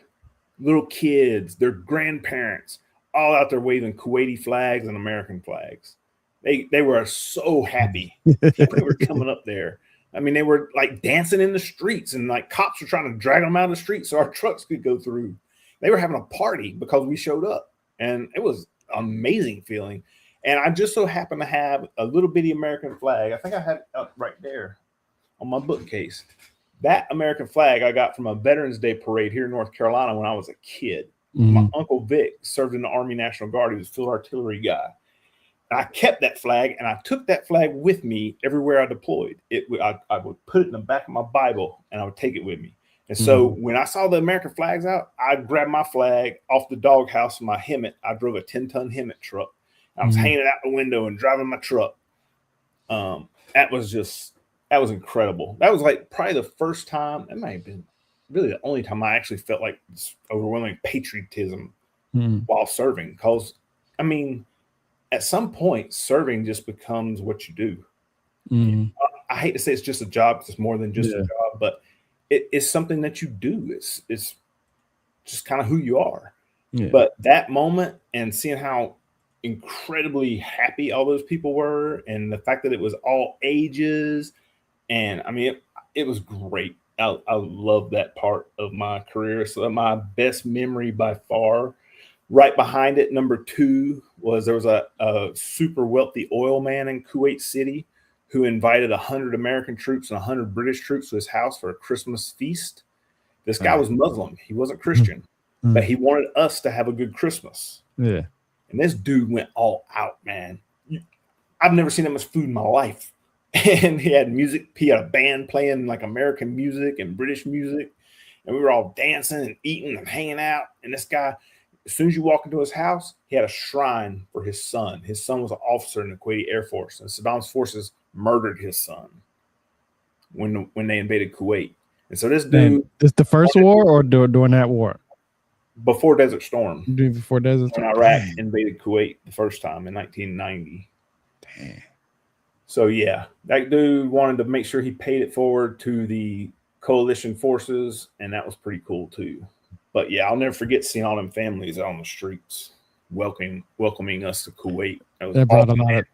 little kids, their grandparents, all out there waving Kuwaiti flags and American flags. They were so happy that we were coming up there. I mean, they were like dancing in the streets, and like cops were trying to drag them out of the street so our trucks could go through. They were having a party because we showed up, and it was an amazing feeling. And I just so happened to have a little bitty American flag. I think I had it up right there on my bookcase. That American flag I got from a Veterans Day parade here in North Carolina when I was a kid. My Uncle Vic served in the Army National Guard. He was a field artillery guy. I kept that flag, and I took that flag with me everywhere I deployed. I would put it in the back of my Bible, and I would take it with me. And so when I saw the American flags out, I grabbed my flag off the doghouse in my Hemet. I drove a 10-ton Hemet truck. I was hanging it out the window and driving my truck. That was incredible. That was like probably the first time, it might have been really the only time I actually felt like this overwhelming patriotism while serving. Because, I mean, at some point, serving just becomes what you do. I hate to say it's just a job. It's more than just a job, but it's something that you do. It's just kind of who you are. Yeah. But that moment and seeing how incredibly happy all those people were, and the fact that it was all ages, and I mean, it was great. I love that part of my career. So my best memory by far. Right behind it, number 2 was there was a super wealthy oil man in Kuwait City who invited 100 American troops and 100 British troops to his house for a Christmas feast. This guy was Muslim. He wasn't Christian, but he wanted us to have a good Christmas. Yeah. And this dude went all out, man. I've never seen that much food in my life. And he had music. He had a band playing like American music and British music. And we were all dancing and eating and hanging out. And this guy, as soon as you walk into his house, he had a shrine for his son. His son was an officer in the Kuwaiti Air Force. And Saddam's forces murdered his son when they invaded Kuwait. And so this dude... Is the first war or during that war? Before Desert Storm. Before Desert Storm. When Iraq invaded Kuwait the first time in 1990. Damn. So yeah, that dude wanted to make sure he paid it forward to the coalition forces, and that was pretty cool too. But yeah, I'll never forget seeing all them families out on the streets welcoming us to Kuwait. That was awesome.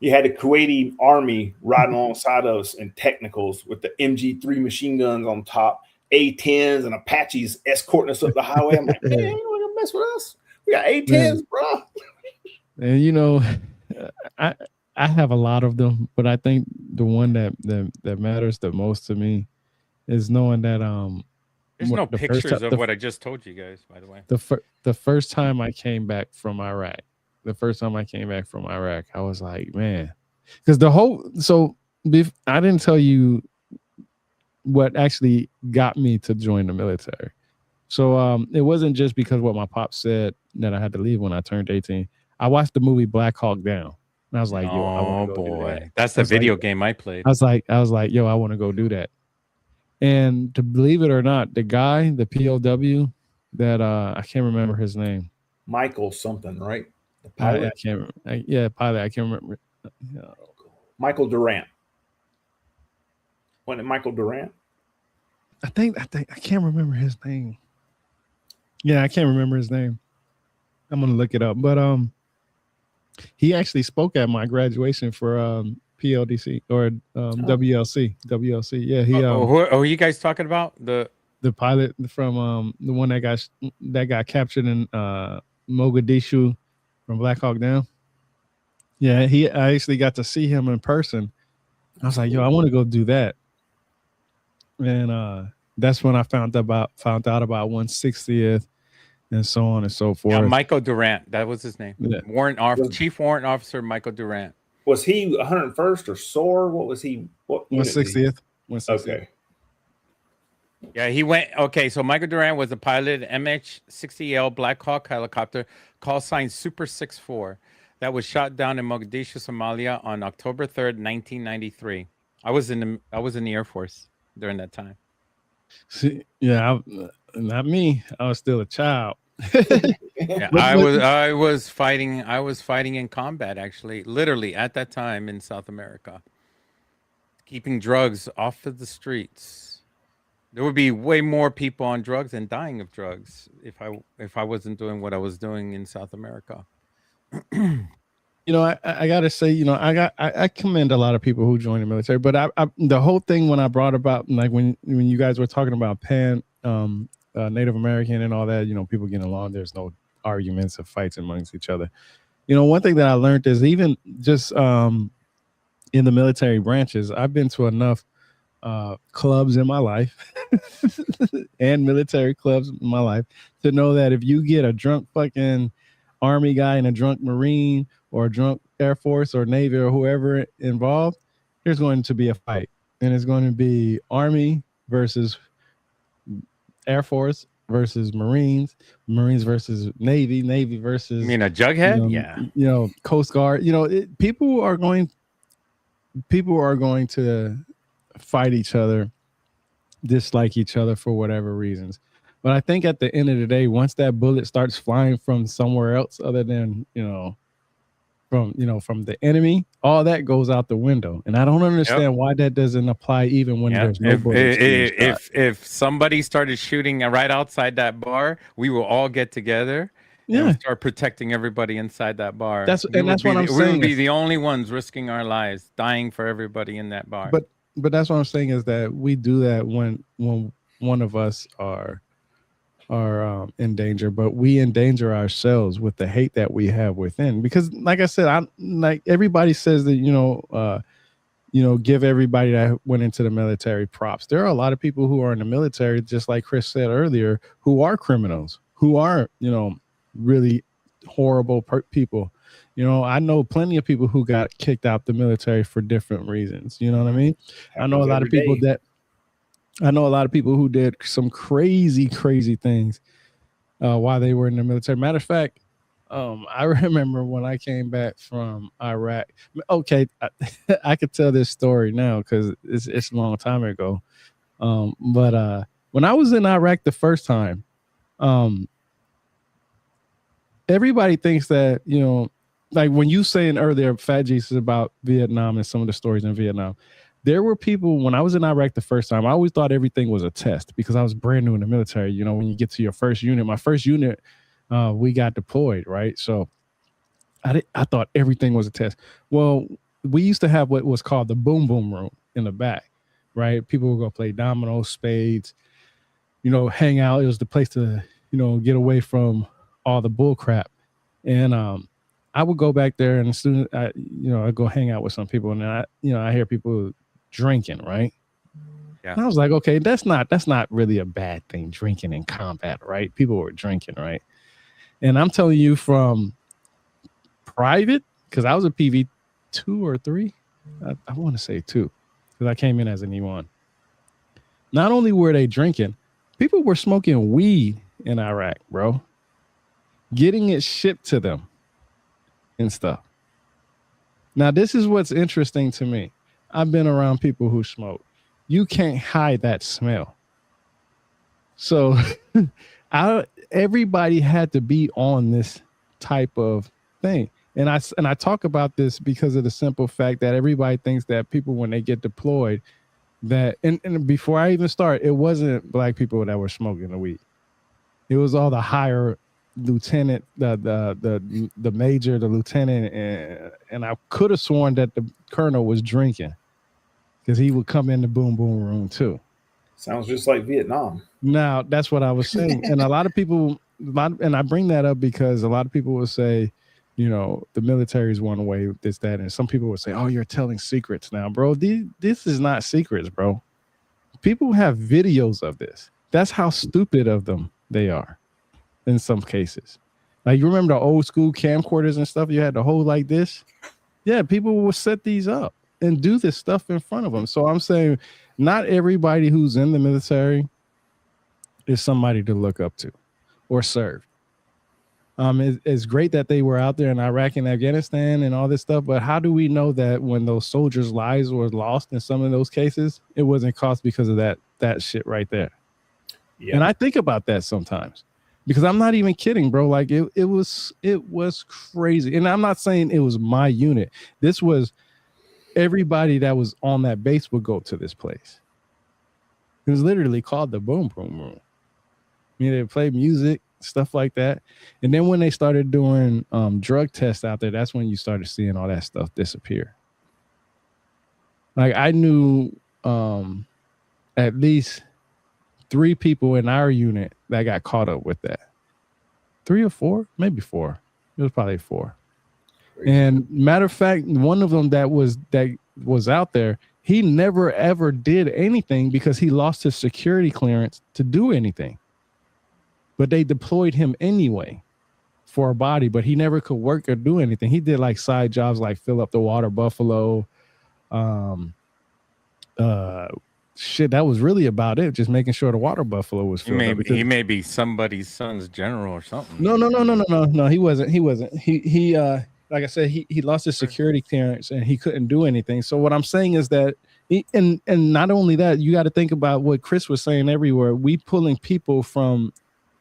You had the Kuwaiti army riding alongside us in technicals with the MG3 machine guns on top, A-10s and Apaches escorting us up the highway. I'm like, man, you ain't gonna mess with us. We got A-10s, bro. And you know, I have a lot of them, but I think the one that matters the most to me is knowing that there's no pictures of what I just told you guys, by the way. The first time I came back from Iraq, I was like, man, because I didn't tell you what actually got me to join the military. So it wasn't just because what my pop said that I had to leave when I turned 18. I watched the movie Black Hawk Down. And I was like, yo, I want to go do that. That's the video game I played. I was like, yo, I want to go do that. And to believe it or not, the guy, the POW that I can't remember his name. Michael something, right? The pilot. I can't remember. Pilot. I can't remember. Michael Durant. Wasn't it Michael Durant? I think I can't remember his name. Yeah, I can't remember his name. I'm gonna look it up. But he actually spoke at my graduation for PLDC or WLC. WLC. Yeah, he. Who are you guys talking about? The pilot from the one that got captured in Mogadishu from Black Hawk Down. Yeah, I actually got to see him in person. I was like, yo, I want to go do that. And that's when I found out about 160th and so on and so forth. Yeah, Michael Durant, that was his name. Yeah. Chief Warrant Officer Michael Durant. Was he 101st or SOAR? What was he? What 160th? 160th. Okay. Yeah, he went. Okay, so Michael Durant was a pilot MH-60L Black Hawk helicopter, call sign Super 64, that was shot down in Mogadishu, Somalia on October 3rd, 1993. I was in the Air Force during that time. See, yeah, not me. I was still a child. Yeah, I was fighting in combat, actually, literally at that time in South America, keeping drugs off of the streets. There would be way more people on drugs and dying of drugs if I wasn't doing what I was doing in South America. You know, I gotta say, you know, I commend a lot of people who join the military, but I the whole thing when I brought about, like when you guys were talking about Native American and all that, you know, people getting along, there's no arguments or fights amongst each other. You know, one thing that I learned is even just in the military branches, I've been to enough clubs in my life and military clubs in my life to know that if you get a drunk fucking Army guy and a drunk Marine or a drunk Air Force or Navy or whoever involved, there's going to be a fight, and it's going to be Army versus Air Force versus Marines versus Navy versus. You mean a jughead? You know, yeah. You know, Coast Guard. You know, people are going to fight each other, dislike each other for whatever reasons. But I think at the end of the day, once that bullet starts flying from somewhere else other than, you know, from the enemy, all that goes out the window. And I don't understand why that doesn't apply even when there's no bullets being shot. If somebody started shooting right outside that bar, we will all get together and start protecting everybody inside that bar. That's what I'm saying. We would be the only ones risking our lives, dying for everybody in that bar. But that's what I'm saying is that we do that when one of us are in danger, but we endanger ourselves with the hate that we have within. Because, like I said, like everybody says that give everybody that went into the military props. There are a lot of people who are in the military, just like Chris said earlier, who are criminals, who are really horrible people. I know plenty of people who got kicked out the military for different reasons. You know what I mean? I know a lot of people who did some crazy things while they were in the military. Matter of fact, I remember when I came back from Iraq. Okay, I could tell this story now because it's a long time ago. But when I was in Iraq the first time, everybody thinks that, like when you saying earlier, Fat Jesus, about Vietnam and some of the stories in Vietnam, there were people, when I was in Iraq the first time, I always thought everything was a test because I was brand new in the military. When you get to your first unit, my first unit, we got deployed, right? So I thought everything was a test. Well, we used to have what was called the boom boom room in the back, right? People would go play dominoes, spades, hang out. It was the place to, get away from all the bull crap. And I would go back there, and as soon as I go hang out with some people, and I hear people drinking, right? Yeah. And I was like, okay, that's not really a bad thing, drinking in combat, right? People were drinking, right? And I'm telling you from private, because I was a PV 2 or 3, I want to say 2, because I came in as an E1. Not only were they drinking, people were smoking weed in Iraq, bro. Getting it shipped to them and stuff. Now, this is what's interesting to me. I've been around people who smoke. You can't hide that smell. So everybody had to be on this type of thing. And I talk about this because of the simple fact that everybody thinks that people, when they get deployed, that and before I even start, it wasn't black people that were smoking the weed. It was all the higher lieutenant, the major, the lieutenant, and I could have sworn that the colonel was drinking because he would come in the boom boom room too. Sounds just like Vietnam. Now, that's what I was saying. And a lot of people, and I bring that up because a lot of people will say, the military is one way, this, that. And some people would say, oh, you're telling secrets now, bro. This is not secrets, bro. People have videos of this. That's how stupid of them they are in some cases. Like, you remember the old school camcorders and stuff you had to hold like this? Yeah, people will set these up and do this stuff in front of them. So I'm saying not everybody who's in the military is somebody to look up to or serve. It's great that they were out there in Iraq and Afghanistan and all this stuff, but how do we know that when those soldiers' lives were lost in some of those cases, it wasn't cost because of that shit right there? Yeah. And I think about that sometimes because I'm not even kidding, bro. Like it was crazy. And I'm not saying it was my unit. This was everybody that was on that base would go to this place. It was literally called the boom boom room. They play music, stuff like that. And then when they started doing drug tests out there, that's when you started seeing all that stuff disappear. Like I knew at least 3 people in our unit that got caught up with that. 3 or 4, maybe 4. It was probably 4. And matter of fact, one of them that was out there, he never ever did anything because he lost his security clearance to do anything. But they deployed him anyway for a body, but he never could work or do anything. He did like side jobs like fill up the water buffalo. Shit, that was really about it. Just making sure the water buffalo was filled up. He may be somebody's son's general or something. No, he wasn't. He like I said, he lost his security clearance and he couldn't do anything. So what I'm saying is that and not only that, you got to think about what Chris was saying everywhere. We pulling people from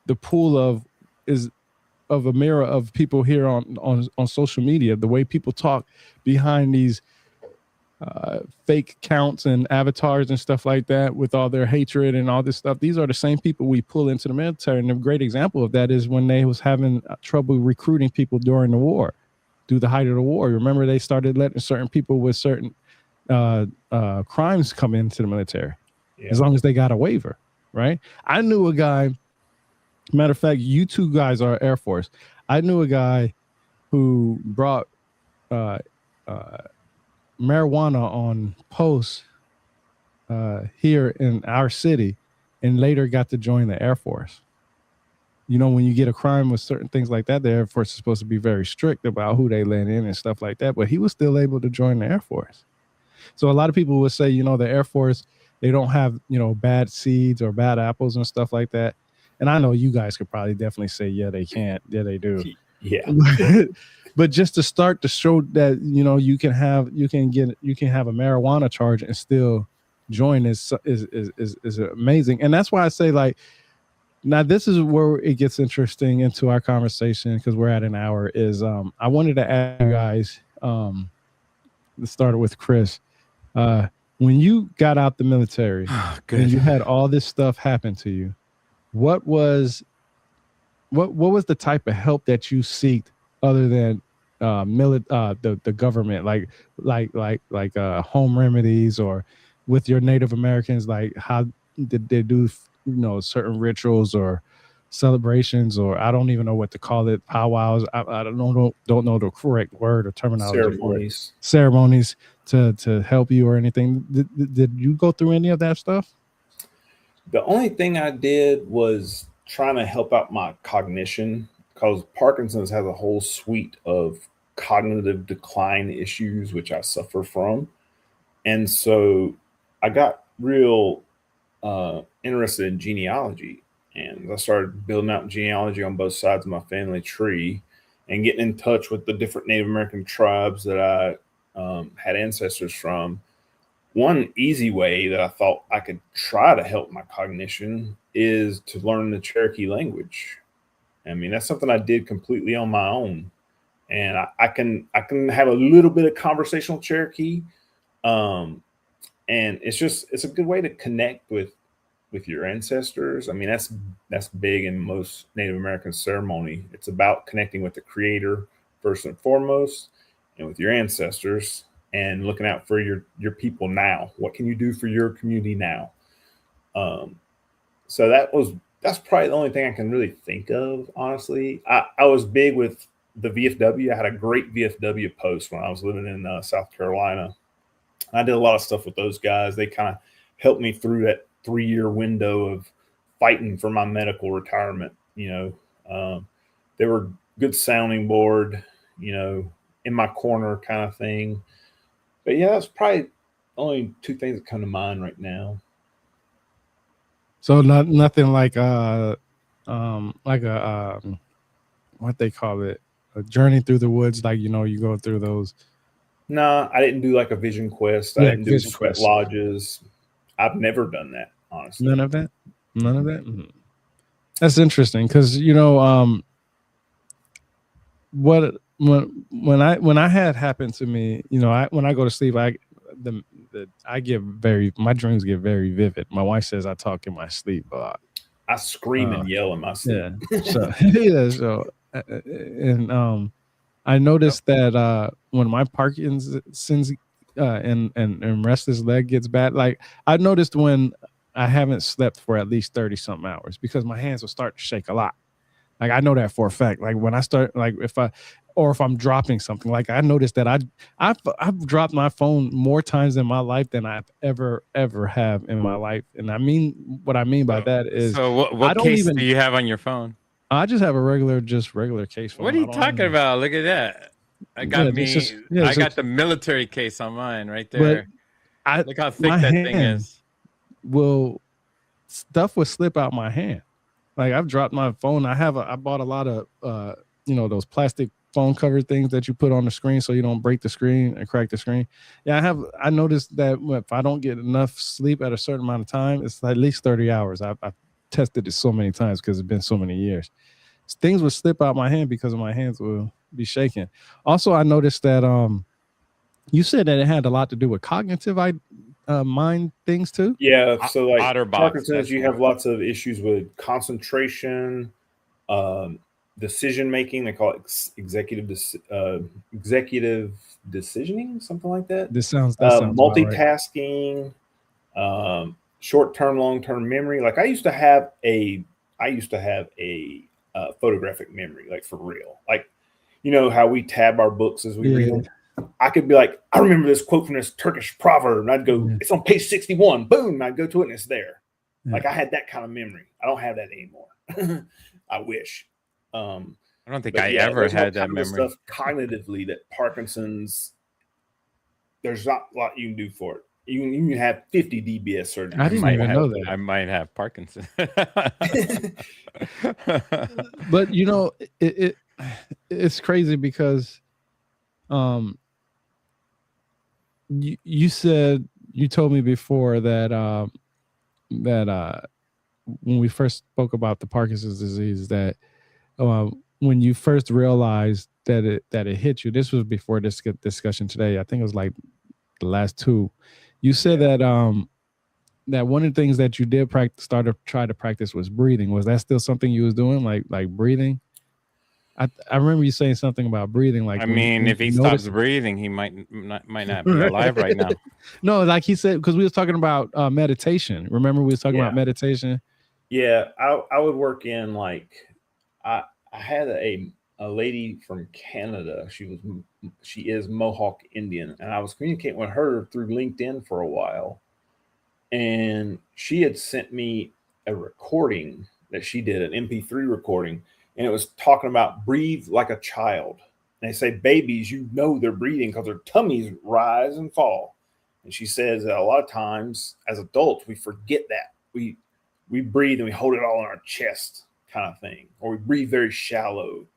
the pool of is of a mirror of people here on social media. The way people talk behind these fake accounts and avatars and stuff like that, with all their hatred and all this stuff. These are the same people we pull into the military. And a great example of that is when they was having trouble recruiting people during the war, through the height of the war. Remember, they started letting certain people with certain crimes come into the military, as long as they got a waiver, right? I knew a guy, matter of fact, you two guys are Air Force. I knew a guy who brought marijuana on post here in our city, and later got to join the Air Force. You know, when you get a crime with certain things like that, the Air Force is supposed to be very strict about who they let in and stuff like that, but he was still able to join the Air Force. So a lot of people would say, you know, the Air Force, they don't have, you know, bad seeds or bad apples and stuff like that. And I know you guys could probably definitely say, yeah, they can't. Yeah, they do. Yeah. But just to start to show that, you know, you can have a marijuana charge and still join is amazing. And that's why I say, like, now this is where it gets interesting into our conversation, because we're at an hour, is I wanted to ask you guys, let's start with Chris. When you got out the military and you had all this stuff happen to you, what was the type of help that you seeked other than the government, like home remedies, or with your Native Americans, like how did they do, you know, certain rituals or celebrations, or I don't even know what to call it, powwows. I don't know the correct word or terminology. Ceremonies to help you or anything. Did you go through any of that stuff? The only thing I did was trying to help out my cognition, because Parkinson's has a whole suite of cognitive decline issues, which I suffer from. And so I got real interested in genealogy, and I started building out genealogy on both sides of my family tree and getting in touch with the different Native American tribes that I had ancestors from. One easy way that I thought I could try to help my cognition is to learn the Cherokee language. I mean, that's something I did completely on my own, and I can have a little bit of conversational Cherokee, and it's a good way to connect with your ancestors. I mean, that's big in most Native American ceremony. It's about connecting with the Creator first and foremost, and with your ancestors, and looking out for your people now. What can you do for your community now? So that's probably the only thing I can really think of, honestly. I was big with the VFW. I had a great VFW post when I was living in South Carolina. I did a lot of stuff with those guys. They kind of helped me through that 3-year window of fighting for my medical retirement. You know, they were good sounding board, you know, in my corner kind of thing. But yeah, that's probably only two things that come to mind right now. So nothing like a what they call it, a journey through the woods, like, you know, you go through those. No, I didn't do like a vision quest. I didn't do sweat lodges. I've never done that, honestly. None of that. Mm-hmm. That's interesting, because, you know, when I had happened to me, you know, when I go to sleep, my dreams get very vivid. My wife says I talk in my sleep a lot. I scream and yell in my sleep. Yeah. So yeah. So and I noticed that when my Parkinson's and restless leg gets bad, like I noticed when I haven't slept for at least 30 something hours, because my hands will start to shake a lot. Like I know that for a fact. Like when I start, like if I'm dropping something, like I noticed that I've dropped my phone more times in my life than I've ever have in my life. And I mean, what I mean by that is, so what case do you have on your phone? I just have a regular case phone. What are you talking about? Look at that. I got I got the military case on mine right there. Look how thick that thing is. Stuff will slip out my hand. Like I've dropped my phone. I bought a lot of you know, those plastic phone cover things that you put on the screen so you don't break the screen and crack the screen. Yeah, I noticed that if I don't get enough sleep at a certain amount of time, it's at least 30 hours. I've tested it so many times because it's been so many years. things would slip out my hand because of my hands will be shaking. Also, I noticed that you said that it had a lot to do with cognitive mind things too. Yeah, so like Otterbox, Parkinson's, you have lots of issues with concentration, decision making. They call it executive decisioning, something like that. That sounds about right. Multitasking, short term, long term memory. Like I used to have a photographic memory, like for real. Like you know how we tab our books as we read them. I could be like, I remember this quote from this Turkish proverb, and I'd go, it's on page 61. Boom, and I'd go to it, and it's there. Yeah. Like I had that kind of memory. I don't have that anymore. I wish. I don't think I ever had that memory. Stuff cognitively that Parkinson's. There's not a lot you can do for it. You can have 50 DBS surgery. I didn't even know that. I might have Parkinson's. But you know, it's crazy because, you said, you told me before that when we first spoke about the Parkinson's disease, that when you first realized that it hit you, this was before this discussion today. I think it was like the last two. You said that that one of the things that you did try to practice was breathing. Was that still something you was doing, like breathing? I remember you saying something about breathing. Like, I mean, if he stops breathing, he might not be alive right now. No, like he said, because we was talking about meditation. Remember, we was talking about meditation. Yeah, I would work in like I had a lady from Canada. She is Mohawk Indian, and I was communicating with her through LinkedIn for a while, and she had sent me a recording that she did, an MP3 recording. And it was talking about breathe like a child. And they say babies, you know they're breathing because their tummies rise and fall. And she says that a lot of times as adults, we forget that. We breathe and we hold it all in our chest kind of thing. Or we breathe very shallow.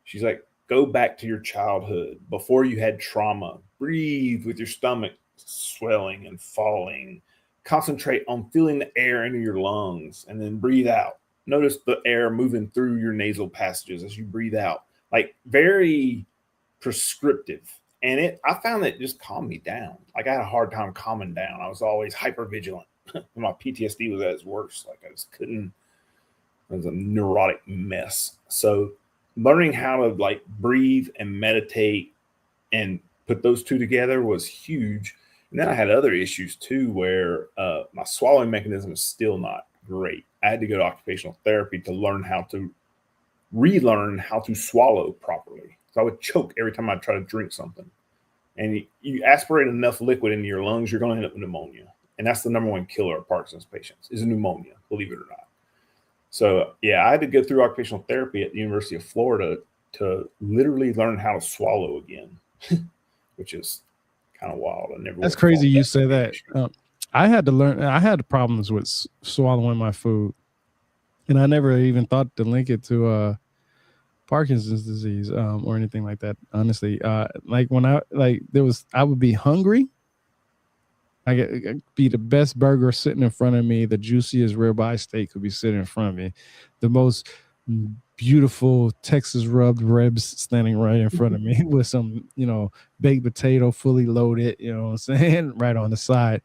She's like, go back to your childhood before you had trauma. Breathe with your stomach swelling and falling. Concentrate on feeling the air into your lungs and then breathe out. Notice the air moving through your nasal passages as you breathe out, like very prescriptive. And I found that it just calmed me down. Like I had a hard time calming down. I was always hyper vigilant. My PTSD was at its worst. Like I just couldn't, it was a neurotic mess. So learning how to like breathe and meditate and put those two together was huge. And then I had other issues too, where my swallowing mechanism is still not great. I had to go to occupational therapy to relearn how to swallow properly. So I would choke every time I try to drink something. And you aspirate enough liquid into your lungs, you're going to end up with pneumonia. And that's the number one killer of Parkinson's patients is pneumonia, believe it or not. So yeah, I had to go through occupational therapy at the University of Florida to literally learn how to swallow again, which is kind of wild. That's crazy you say that. I had to learn. I had problems with swallowing my food, and I never even thought to link it to Parkinson's disease or anything like that. Honestly, like when I would be hungry. I'd be the best burger sitting in front of me. The juiciest ribeye steak could be sitting in front of me. The most beautiful Texas rubbed ribs standing right in front of me with some, baked potato fully loaded. You know what I'm saying? Right on the side.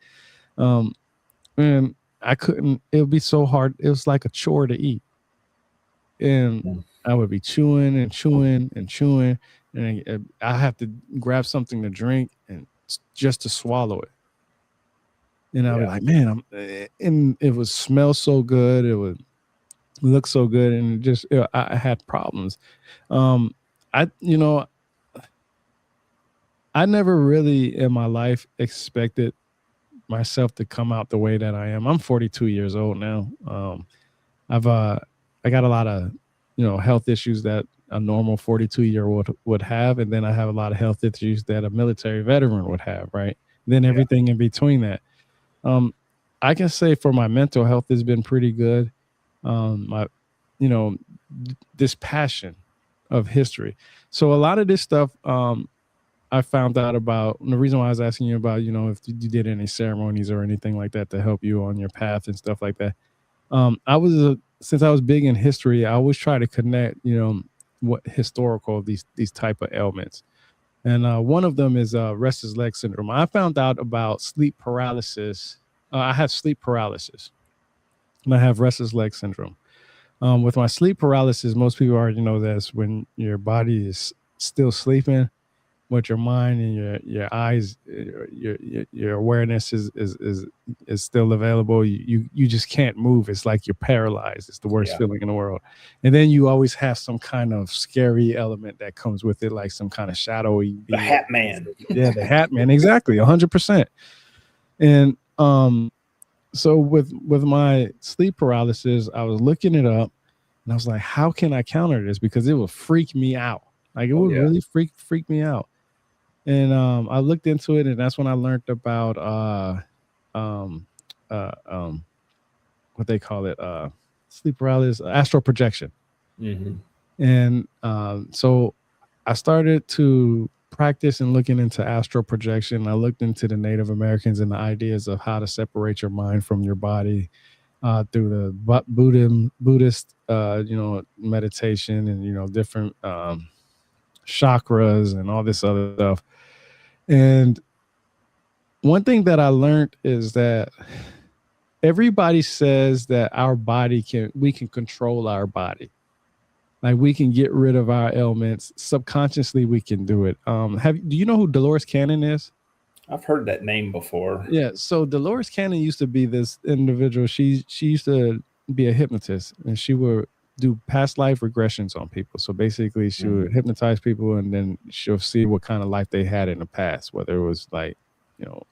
And I couldn't, it would be so hard. It was like a chore to eat. And I would be chewing and chewing and chewing. And I have to grab something to drink and just to swallow it. And I was like, man, and it would smell so good. It would look so good. And just, I had problems. I never really in my life expected myself to come out the way that I am. I'm 42 years old now. I got a lot of, health issues that a normal 42-year-old would have. And then I have a lot of health issues that a military veteran would have. Right. Then everything in between that. I can say for my mental health has been pretty good. This passion of history. So a lot of this stuff, I found out about, and the reason why I was asking you about, if you did any ceremonies or anything like that to help you on your path and stuff like that. I was since I was big in history, I always try to connect, what historical these type of ailments. And one of them is restless leg syndrome. I found out about sleep paralysis. I have sleep paralysis, and I have restless leg syndrome. With my sleep paralysis, most people already know this when your body is still sleeping, but your mind and your eyes, your awareness is still available. You just can't move. It's like you're paralyzed. It's the worst feeling in the world. And then you always have some kind of scary element that comes with it, like some kind of shadowy. The Hat Man. Yeah, the Hat Man. Exactly, 100%. And so with my sleep paralysis, I was looking it up, and I was like, how can I counter this? Because it will freak me out. Like it would really freak me out. And I looked into it, and that's when I learned about what they call it, sleep paralysis, astral projection. Mm-hmm. And so I started to practice and looking into astral projection. I looked into the Native Americans and the ideas of how to separate your mind from your body through the Buddhist, meditation and different chakras and all this other stuff. And one thing that I learned is that everybody says that we can control our body. Like we can get rid of our ailments. Subconsciously, we can do it. Do you know who Dolores Cannon is? I've heard that name before. Yeah. So Dolores Cannon used to be this individual. She used to be a hypnotist, and she would do past life regressions on people. So basically, she would hypnotize people, and then she'll see what kind of life they had in the past, whether it was like,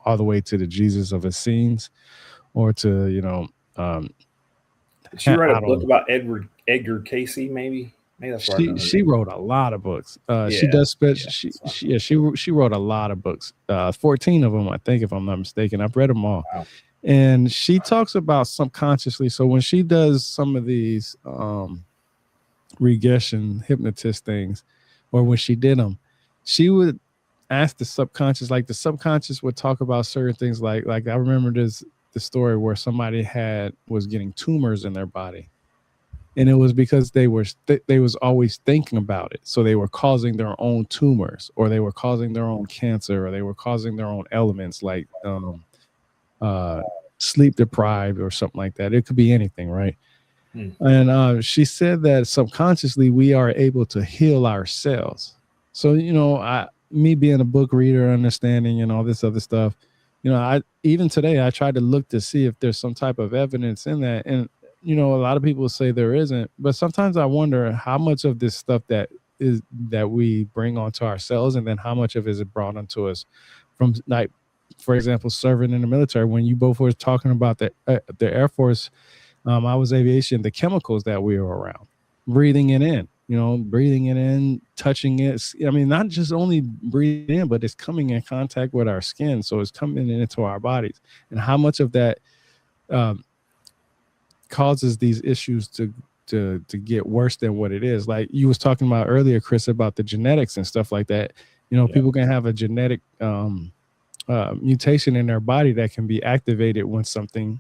all the way to the Jesus of Essenes, or to Did she write a book about Edgar Casey? Maybe that's right. She wrote a lot of books. She does she wrote a lot of books. 14 of them, I think, if I'm not mistaken. I've read them all. Wow. And she talks about subconsciously. So when she does some of these regression hypnotist things, or when she did them, she would ask the subconscious, like the subconscious would talk about certain things. Like I remember the story where somebody was getting tumors in their body. And it was because they was always thinking about it. So they were causing their own tumors, or they were causing their own cancer, or they were causing their own elements like sleep deprived or something like that. It could be anything, right? And she said that subconsciously we are able to heal ourselves. So, me being a book reader, understanding and all this other stuff, even today I tried to look to see if there's some type of evidence in that. And a lot of people say there isn't, but sometimes I wonder how much of this stuff that we bring onto ourselves, and then how much of it is brought onto us from, like, for example, serving in the military. When you both were talking about the Air Force, I was aviation, the chemicals that we were around, breathing it in, touching it. I mean, not just only breathing in, but it's coming in contact with our skin. So it's coming into our bodies, and how much of that causes these issues to get worse than what it is. Like you was talking about earlier, Chris, about the genetics and stuff like that. People can have a genetic mutation in their body that can be activated when something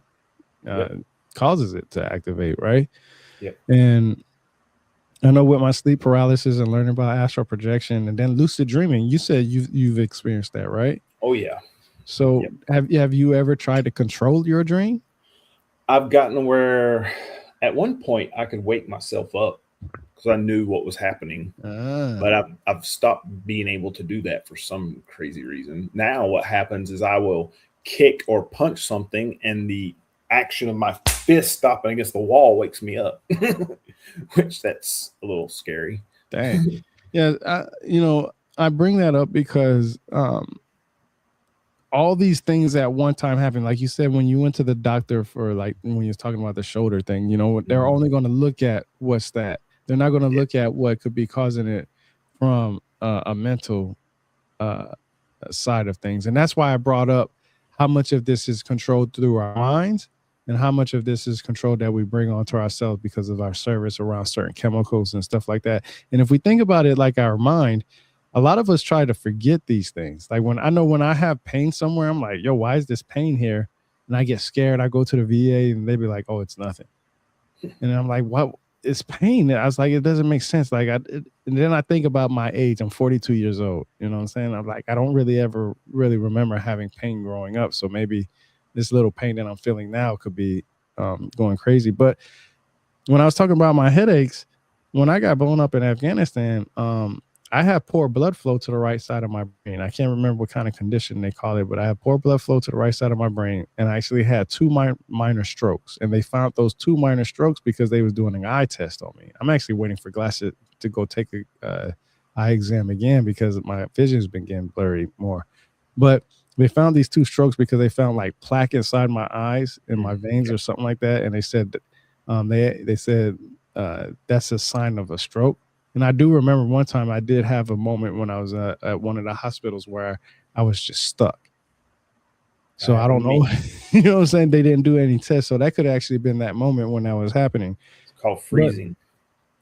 causes it to activate, right? And I know with my sleep paralysis and learning about astral projection and then lucid dreaming, you said you've experienced that, right? Oh yeah. So have you ever tried to control your dream? I've gotten where at one point I could wake myself up because I knew what was happening. But I've stopped being able to do that for some crazy reason. Now what happens is I will kick or punch something, and the action of my fist stopping against the wall wakes me up, which that's a little scary. Dang. Yeah. I bring that up because all these things at one time happen. Like you said, when you went to the doctor for, like, when you was talking about the shoulder thing, they're only going to look at what's that. They're not going to look at what could be causing it from a mental side of things. And that's why I brought up how much of this is controlled through our minds and how much of this is controlled that we bring onto ourselves because of our service around certain chemicals and stuff like that. And if we think about it like our mind, a lot of us try to forget these things. Like when I have pain somewhere, I'm like, yo, why is this pain here? And I get scared. I go to the VA and they be like, oh, it's nothing. And I'm like, what? It's pain. I was like, it doesn't make sense. Like, and then I think about my age. I'm 42 years old. You know what I'm saying? I'm like, I don't really ever really remember having pain growing up. So maybe this little pain that I'm feeling now could be going crazy. But when I was talking about my headaches, when I got blown up in Afghanistan, I have poor blood flow to the right side of my brain. I can't remember what kind of condition they call it, but I have poor blood flow to the right side of my brain, and I actually had two minor strokes. And they found those two minor strokes because they was doing an eye test on me. I'm actually waiting for glasses to go take a eye exam again because my vision's been getting blurry more. But they found these two strokes because they found like plaque inside my eyes in my veins or something like that, and they said they said that's a sign of a stroke. And I do remember one time I did have a moment when I was at one of the hospitals where I was just stuck. So I don't know, you know what I'm saying? They didn't do any tests, so that could have actually been that moment when that was happening. It's called freezing.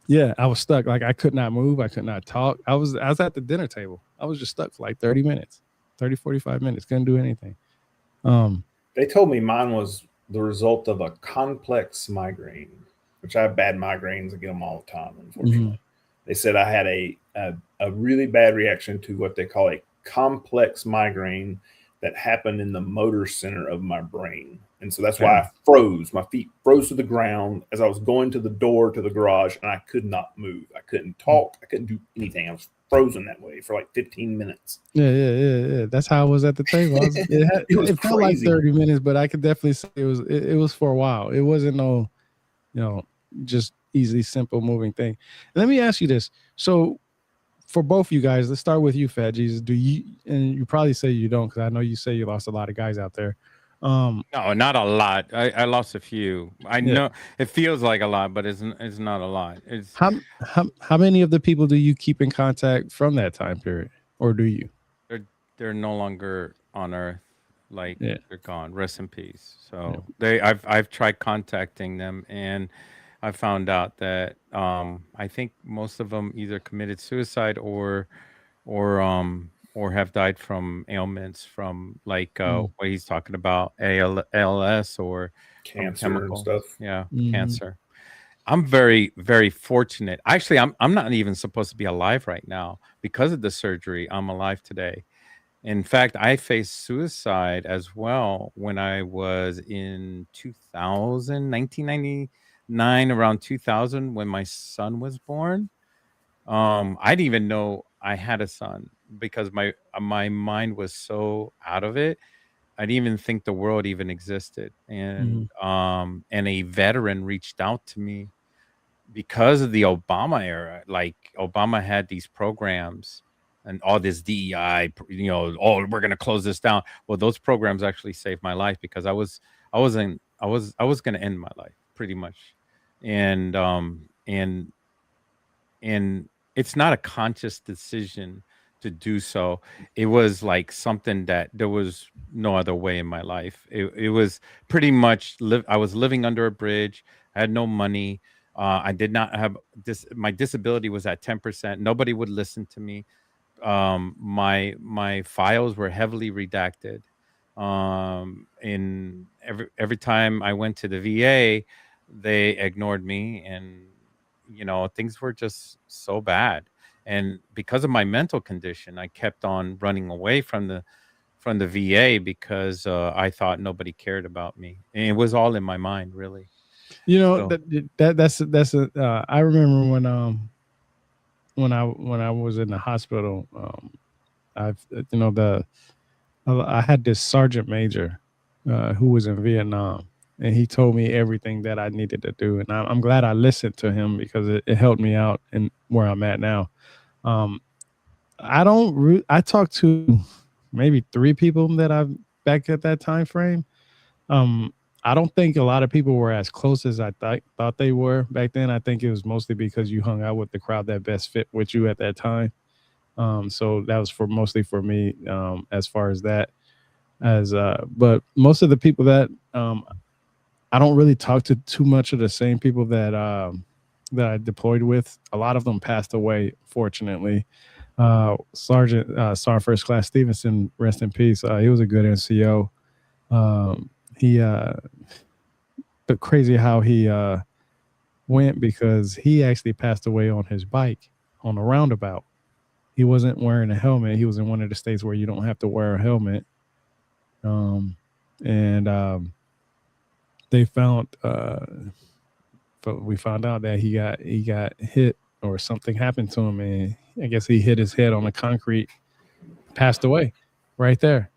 But, yeah, I was stuck. Like I could not move. I could not talk. I was at the dinner table. I was just stuck for like 30 minutes, 30, 45 minutes. Couldn't do anything. They told me mine was the result of a complex migraine, which I have bad migraines. I get them all the time, unfortunately. Mm-hmm. They said I had a really bad reaction to what they call a complex migraine that happened in the motor center of my brain. And so that's why I froze. My feet froze to the ground as I was going to the door to the garage, and I could not move. I couldn't talk. I couldn't do anything. I was frozen that way for like 15 minutes. Yeah. That's how I was at the table. It felt like 30 minutes, but I could definitely say it was for a while. It wasn't no, just easy, simple moving thing. Let me ask you this. So for both you guys, let's start with you, Fat Jesus. Do you, and you probably say you don't, because I know you say you lost a lot of guys out there. No, not a lot. I lost a few. I know it feels like a lot, but it's not a lot. It's how many of the people do you keep in contact from that time period, or do you? They're no longer on Earth. Like they're gone. Rest in peace. So I've tried contacting them, and I found out that I think most of them either committed suicide or have died from ailments from like what he's talking about, ALS or cancer and stuff. Yeah, cancer. I'm very, very fortunate. Actually, I'm not even supposed to be alive right now because of the surgery. I'm alive today. In fact, I faced suicide as well when I was in 1999, around 2000, when my son was born. I didn't even know I had a son because my mind was so out of it. I didn't even think the world even existed. And a veteran reached out to me because of the Obama era. Like Obama had these programs and all this DEI, we're going to close this down. Well, those programs actually saved my life because I was going to end my life pretty much. And it's not a conscious decision to do so. It was like something that there was no other way in my life. It was pretty much I was living under a bridge. I had no money. I did not have this. My disability was at 10%. Nobody would listen to me. My files were heavily redacted. In every time I went to the VA, they ignored me, and things were just so bad. And because of my mental condition, I kept on running away from the VA because I thought nobody cared about me, and it was all in my mind, really. That's I remember when I was in the hospital, I had this sergeant major who was in Vietnam, and he told me everything that I needed to do, and I'm glad I listened to him because it helped me out in where I'm at now. I talked to maybe 3 people that I've back at that time frame. I don't think a lot of people were as close as I thought they were back then. I think it was mostly because you hung out with the crowd that best fit with you at that time. So that was mostly for me, as far as that. But most of the people that I don't really talk to too much of the same people that I deployed with. A lot of them passed away, fortunately. Sergeant First Class Stevenson, rest in peace. He was a good NCO. But crazy how he went because he actually passed away on his bike on a roundabout. He wasn't wearing a helmet. He was in one of the states where you don't have to wear a helmet. Um, and they found but we found out that he got hit or something happened to him, and I guess he hit his head on the concrete, passed away right there.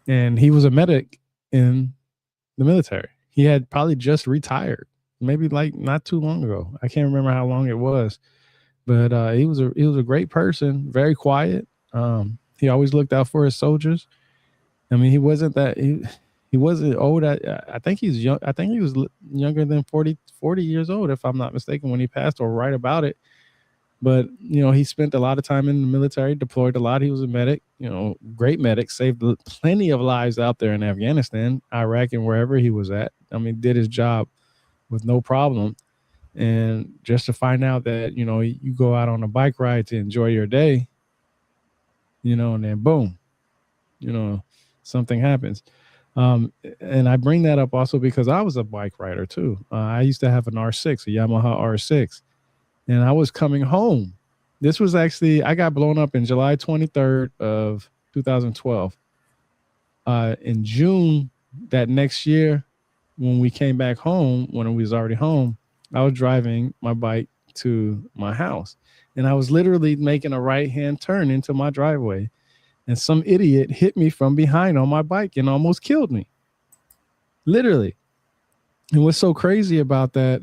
And he was a medic in the military. He had probably just retired, maybe like not too long ago. I can't remember how long it was, but he was a great person, very quiet. He always looked out for his soldiers. I mean, he wasn't old. I think he's young. I think he was younger than 40 years old, if I'm not mistaken, when he passed, or right about it. But he spent a lot of time in the military, deployed a lot. He was a medic, great medic, saved plenty of lives out there in Afghanistan, Iraq, and wherever he was at. I mean, did his job with no problem. And just to find out that you go out on a bike ride to enjoy your day, and then boom, something happens. And I bring that up also because I was a bike rider too. I used to have an R6, a Yamaha R6, and I was coming home. This was actually, I got blown up in July 23rd of 2012. In June that next year, when we came back home, when we was already home, I was driving my bike to my house, and I was literally making a right-hand turn into my driveway, and some idiot hit me from behind on my bike and almost killed me. Literally. And what's so crazy about that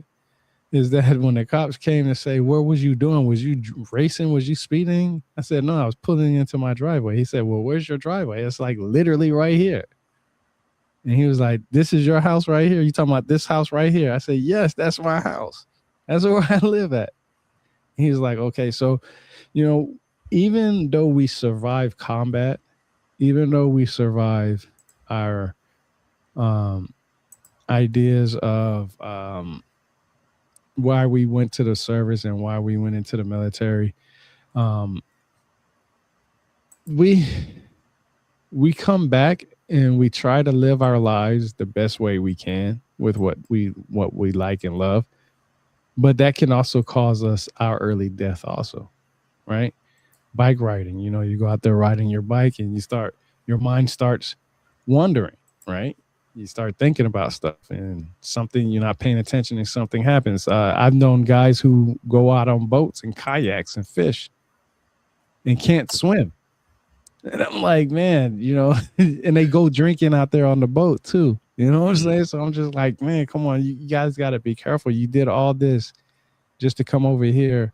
is that when the cops came to say, what was you doing? Was you racing? Was you speeding? I said, no, I was pulling into my driveway. He said, well, where's your driveway? It's like literally right here. And he was like, this is your house right here? You talking about this house right here? I said, yes, that's my house. That's where I live at. He was like, okay, so, even though we survive combat, even though we survive our ideas of why we went to the service and why we went into the military, we come back and we try to live our lives the best way we can with what we like and love, but that can also cause us our early death also, right? Bike riding, you go out there riding your bike and your mind starts wandering, right? You start thinking about stuff and something, you're not paying attention and something happens. I've known guys who go out on boats and kayaks and fish and can't swim. And I'm like, man, and they go drinking out there on the boat too. You know what I'm saying? So I'm just like, man, come on, you guys got to be careful. You did all this just to come over here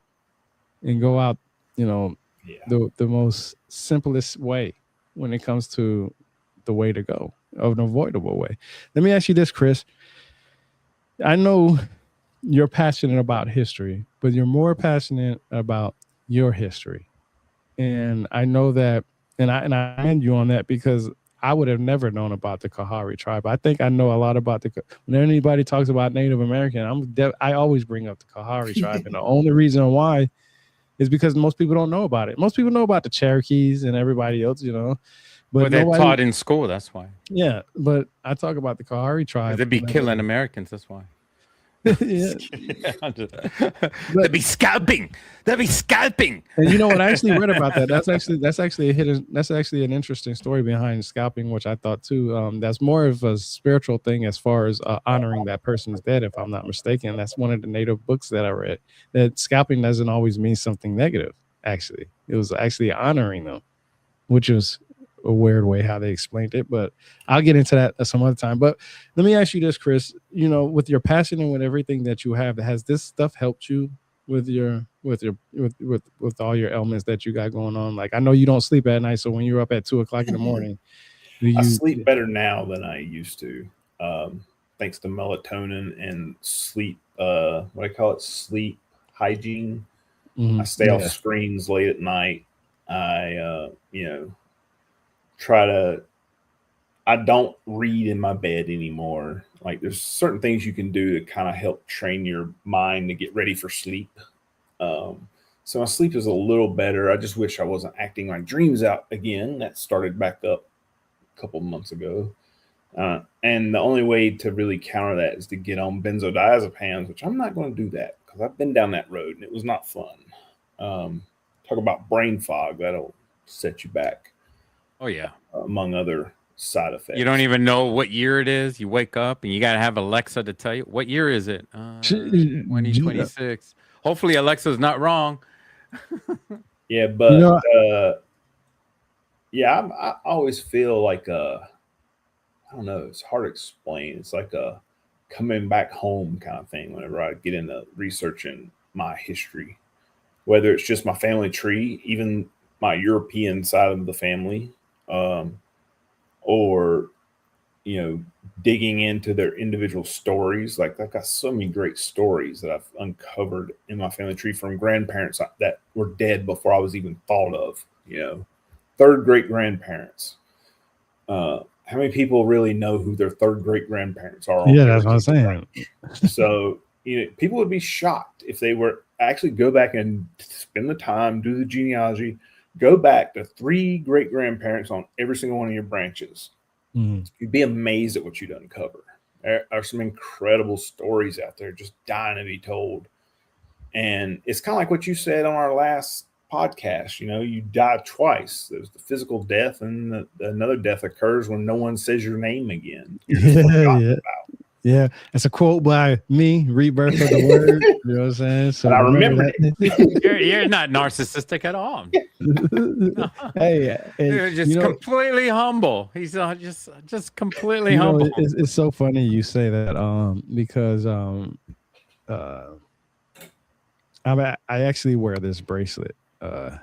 and go out, the most simplest way when it comes to the way to go, of an avoidable way. Let me ask you this, Chris. I know you're passionate about history, but you're more passionate about your history. And I know that, and I commend you on that, because I would have never known about the Kahari tribe. I think I know a lot about when anybody talks about Native American, I always bring up the Kahari tribe. And the only reason why is because most people don't know about it. Most people know about the Cherokees and everybody else, But they're taught in school, that's why. Yeah, but I talk about the Kahari tribe. They'd be killing Americans, that's why. Yeah. They'd be scalping. They'd be scalping. And what I actually read about that. That's actually an interesting story behind scalping, which I thought too. That's more of a spiritual thing as far as honoring that person's dead, if I'm not mistaken. That's one of the Native books that I read. That scalping doesn't always mean something negative. Actually, it was actually honoring them, which was a weird way how they explained it, but I'll get into that some other time. But let me ask you this, Chris, with your passion and with everything that you have, has this stuff helped you with all your ailments that you got going on? Like, I know you don't sleep at night, so when you're up at 2:00 in the morning, I sleep better now than I used to, thanks to melatonin and sleep, what I call it, sleep hygiene. I stay off screens late at night. I I don't read in my bed anymore. Like, there's certain things you can do to kind of help train your mind to get ready for sleep. So my sleep is a little better. I just wish I wasn't acting my dreams out again. That started back up a couple of months ago. And the only way to really counter that is to get on benzodiazepines, which I'm not going to do that because I've been down that road and it was not fun. Talk about brain fog, that'll set you back. Oh yeah, among other side effects. You don't even know what year it is. You wake up and you got to have Alexa to tell you what year is it. 2026. Hopefully Alexa's not wrong. Yeah, but yeah, I always feel like I don't know. It's hard to explain. It's like a coming back home kind of thing. Whenever I get into researching my history, whether it's just my family tree, even my European side of the family, or digging into their individual stories. Like I've got so many great stories that I've uncovered in my family tree from grandparents that were dead before I was even thought of. Third great grandparents. How many people really know who their third great grandparents are? Yeah, that's what I'm saying. So people would be shocked if they were actually go back and spend the time, do the genealogy, go back to 3 great grandparents on every single one of your branches. You'd be amazed at what you'd uncover. There are some incredible stories out there just dying to be told. And it's kind of like what you said on our last podcast. You die twice. There's the physical death, and another death occurs when no one says your name again. You're just forgotten about. Yeah, it's a quote by me, Rebirth of the Word. You know what I'm saying? So and I remember that. You're not narcissistic at all. No. Hey, you're just completely humble. He's just completely humble. It's so funny you say that because I actually wear this bracelet. I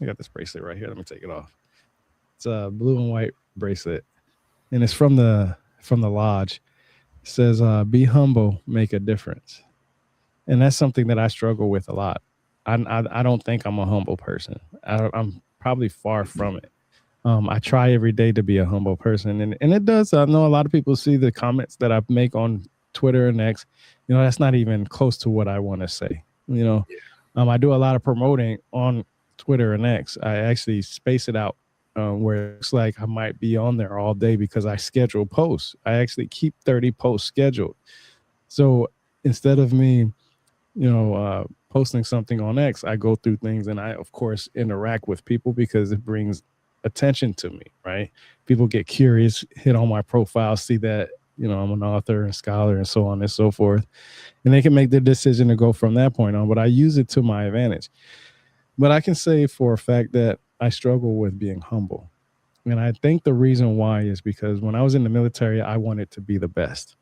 got this bracelet right here. Let me take it off. It's a blue and white bracelet, and it's from the lodge. It says, "Be humble, make a difference," and that's something that I struggle with a lot. I don't think I'm a humble person. I'm probably far from it. I try every day to be a humble person, and it does. I know a lot of people see the comments that I make on Twitter and X. That's not even close to what I want to say. I do a lot of promoting on Twitter and X. I actually space it out where it's like I might be on there all day because I schedule posts. I actually keep 30 posts scheduled. So instead of me, posting something on X, I go through things and I, of course, interact with people because it brings attention to me, right? People get curious, hit on my profile, see that, I'm an author and scholar and so on and so forth. And they can make their decision to go from that point on, but I use it to my advantage. But I can say for a fact that I struggle with being humble. And I think the reason why is because when I was in the military, I wanted to be the best.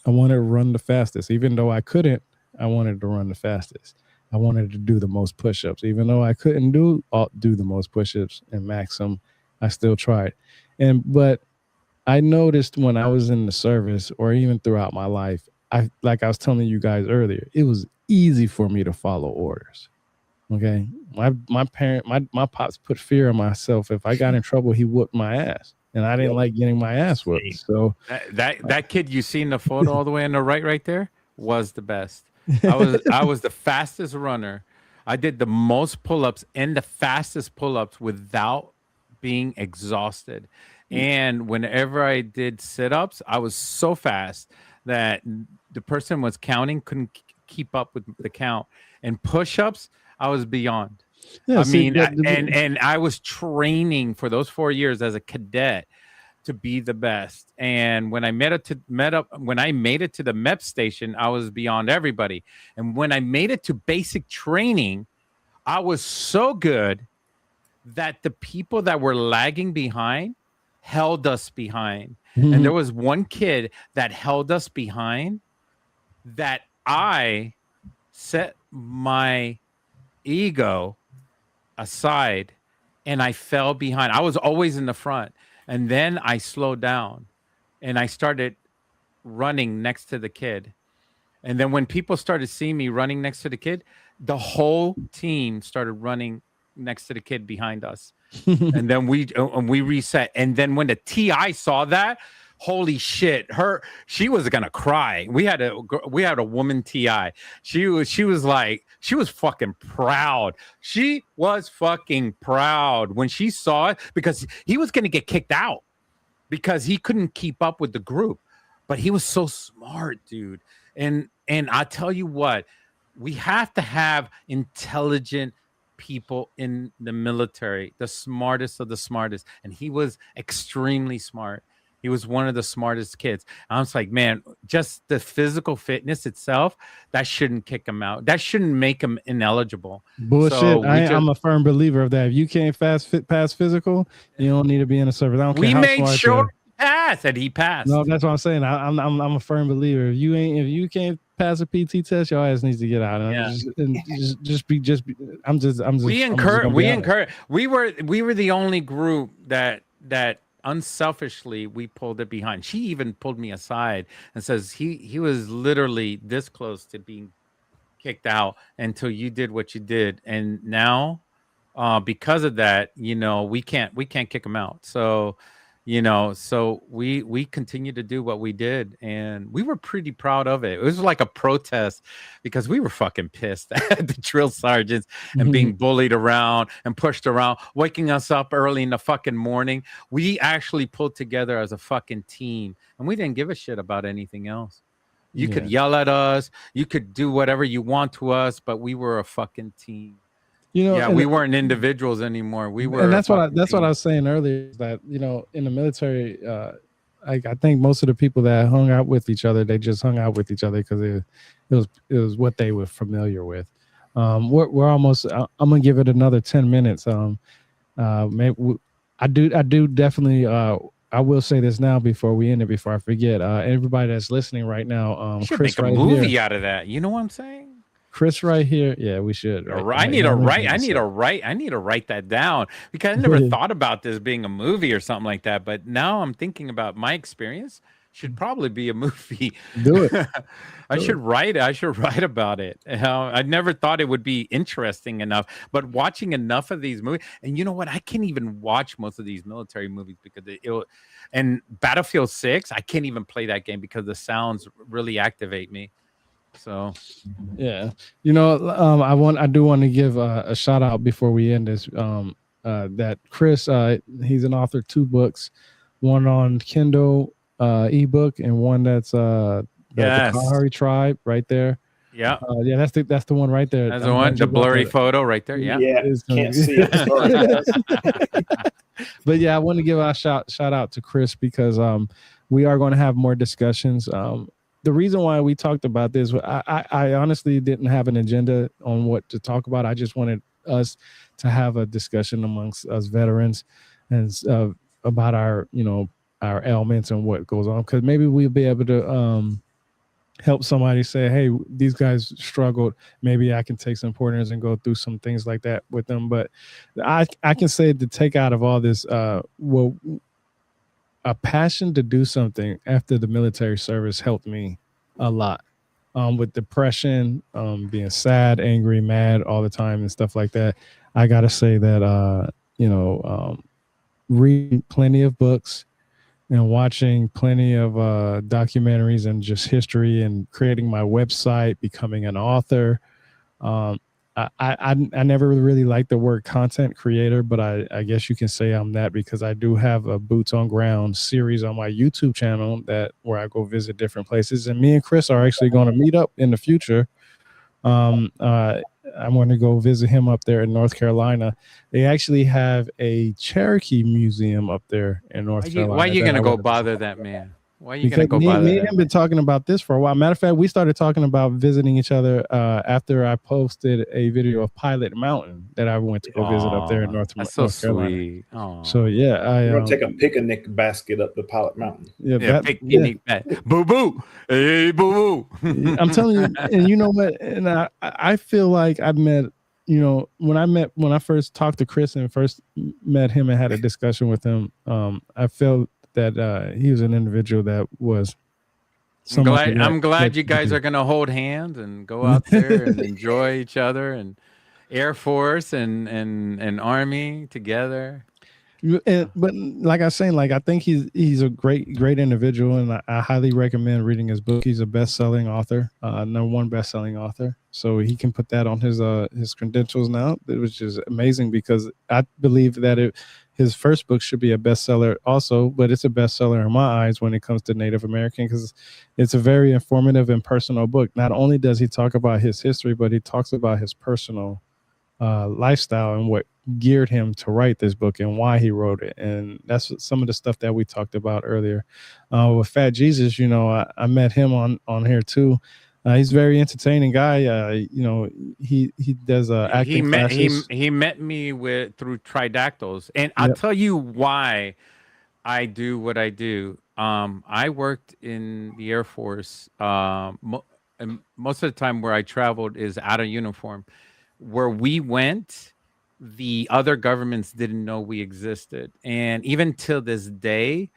I wanted to run the fastest. Even though I couldn't, I wanted to run the fastest. I wanted to do the most push-ups. Even though I couldn't do the most push-ups and max them, I still tried. But I noticed when I was in the service or even throughout my life, like I was telling you guys earlier, it was easy for me to follow orders. Okay. My pops put fear in myself. If I got in trouble, he whooped my ass. And I didn't like getting my ass whooped. So that kid you see in the photo all the way on the right there was the best. I was the fastest runner. I did the most pull-ups and the fastest pull-ups without being exhausted. And whenever I did sit-ups, I was so fast that the person was counting, couldn't keep up with the count. And push-ups, I was beyond. Yeah, and I was training for those 4 years as a cadet to be the best. And when I made it to the MEP station, I was beyond everybody. And when I made it to basic training, I was so good that the people that were lagging behind held us behind. Mm-hmm. And there was one kid that held us behind that I set my ego aside and I fell behind. I was always in the front. And then I slowed down and I started running next to the kid. And then when people started seeing me running next to the kid, the whole team started running next to the kid behind us. And then we reset. And then when the TI saw that, holy shit, she was gonna cry. We had a woman TI. She was fucking proud. She was fucking proud when she saw it because he was gonna get kicked out. because he couldn't keep up with the group. But he was so smart, dude. And I tell you what, we have to have intelligent people in the military, the smartest of the smartest. And he was extremely smart. He was one of the smartest kids. I was like, man, just the physical fitness itself, that shouldn't kick him out. That shouldn't make him ineligible. Bullshit. So I'm a firm believer of that. If you can't pass physical, you don't need to be in the service. I don't care how made smart sure he passed, and he passed. No, that's what I'm saying. I'm a firm believer. If you can't pass a PT test, your ass needs to get out. Yeah. Just be. We were the only group that unselfishly we pulled it behind. She even pulled me aside and says he was literally this close to being kicked out until you did what you did, and now because of that, we can't kick him out. So so we continue to do what we did, and we were pretty proud of it. It was like a protest because we were fucking pissed at the drill sergeants and being bullied around and pushed around, waking us up early in the fucking morning. We actually pulled together as a fucking team, and we didn't give a shit about anything else. You could yell at us, you could do whatever you want to us, but we were a fucking team. We weren't individuals anymore. We were, and that's what I was saying earlier. Is that in the military, I think most of the people that hung out with each other, they just hung out with each other because it was what they were familiar with. We're almost. I'm gonna give it another 10 minutes. Maybe I do definitely. I will say this now before we end it. Before I forget, everybody that's listening right now, Chris, make a movie out of that. You know what I'm saying? Chris right here. Yeah, we should. Right? I need to write that down because I never thought about this being a movie or something like that. But now I'm thinking about my experience. Should probably be a movie. Do it. I should write about it. I never thought it would be interesting enough, but watching enough of these movies, and you know what? I can't even watch most of these military movies because and Battlefield 6, I can't even play that game because the sounds really activate me. So, yeah, I do want to give a shout out before we end this. That Chris, he's an author of 2 books, one on Kindle ebook and one that's the Kalahari Tribe right there. Yeah, that's the one right there. That's the one, the blurry photo right there. Yeah, can't see it. But yeah, I want to give a shout out to Chris because we are going to have more discussions. The reason why we talked about this, I honestly didn't have an agenda on what to talk about. I just wanted us to have a discussion amongst us veterans and about our ailments and what goes on, because maybe we'll be able to help somebody say, hey, these guys struggled. Maybe I can take some pointers and go through some things like that with them. But I can say to take out of all this, a passion to do something after the military service helped me a lot with depression, being sad, angry, mad all the time and stuff like that. I got to say that, reading plenty of books and watching plenty of documentaries and just history and creating my website, becoming an author. I never really liked the word content creator, but I guess you can say I'm that because I do have a boots on ground series on my YouTube channel where I go visit different places. And me and Chris are actually going to meet up in the future. I'm going to go visit him up there in North Carolina. They actually have a Cherokee museum up there in North Carolina. Why are you going to go bother that man? Why are you going to go bother me and him been talking about this for a while. Matter of fact, we started talking about visiting each other after I posted a video of Pilot Mountain that I went to go visit up there in North Carolina. Sweet. So yeah, We're gonna take a picnic basket up the Pilot Mountain. Picnic basket. Boo boo. Hey, boo boo. I'm telling you, and you know what? And I feel like I've met. When I first talked to Chris and first met him and had a discussion with him, I felt that he was an individual that was. I'm glad you guys are going to hold hands and go out there and enjoy each other, and Air Force and Army together. But like I was saying, I think he's a great individual, and I highly recommend reading his book. He's a best-selling author, #1 best-selling author. So he can put that on his credentials now, which is amazing because I believe that his first book should be a bestseller also, but it's a bestseller in my eyes when it comes to Native American, because it's a very informative and personal book. Not only does he talk about his history, but he talks about his personal lifestyle and what geared him to write this book and why he wrote it. And that's some of the stuff that we talked about earlier. With Fat Jesus, you know, I met him on here too. He's a very entertaining guy. You know, he does acting classes. He met me through Tridactyls, and I'll tell you why I do what I do. I worked in the Air Force, and most of the time where I traveled is out of uniform. Where we went, the other governments didn't know we existed, and even till this day,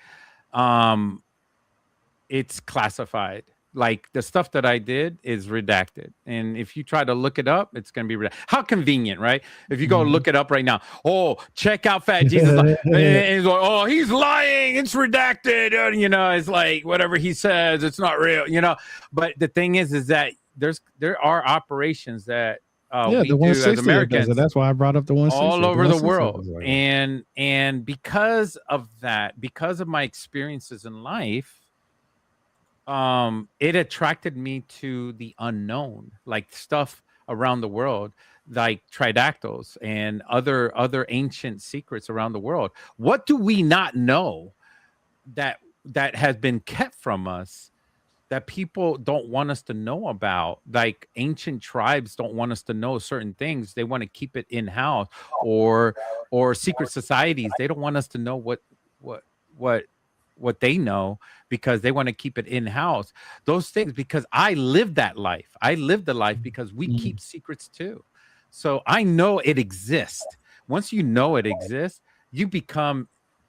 it's classified. Like the stuff that I did is redacted, and if you try to look it up, it's going to be redacted. How convenient, right? If you go look it up right now, oh, check out Fat Jesus, and it's like, oh, he's lying, it's redacted, you know, it's like whatever he says, it's not real, you know. But the thing is that there are operations that we the 160 do as Americans. That's why I brought up the 160 all over the world, and because of that, because of my experiences in life, it attracted me to the unknown, like stuff around the world, like Tridactyls and other ancient secrets around the world. What do we not know that has been kept from us, that people don't want us to know about? Like ancient tribes don't want us to know certain things. They want to keep it in-house, or secret societies. They don't want us to know what they know, because they want to keep it in-house. Those things, because I lived that life. I lived the life because we keep secrets too. So I know it exists. Once you know it exists, you become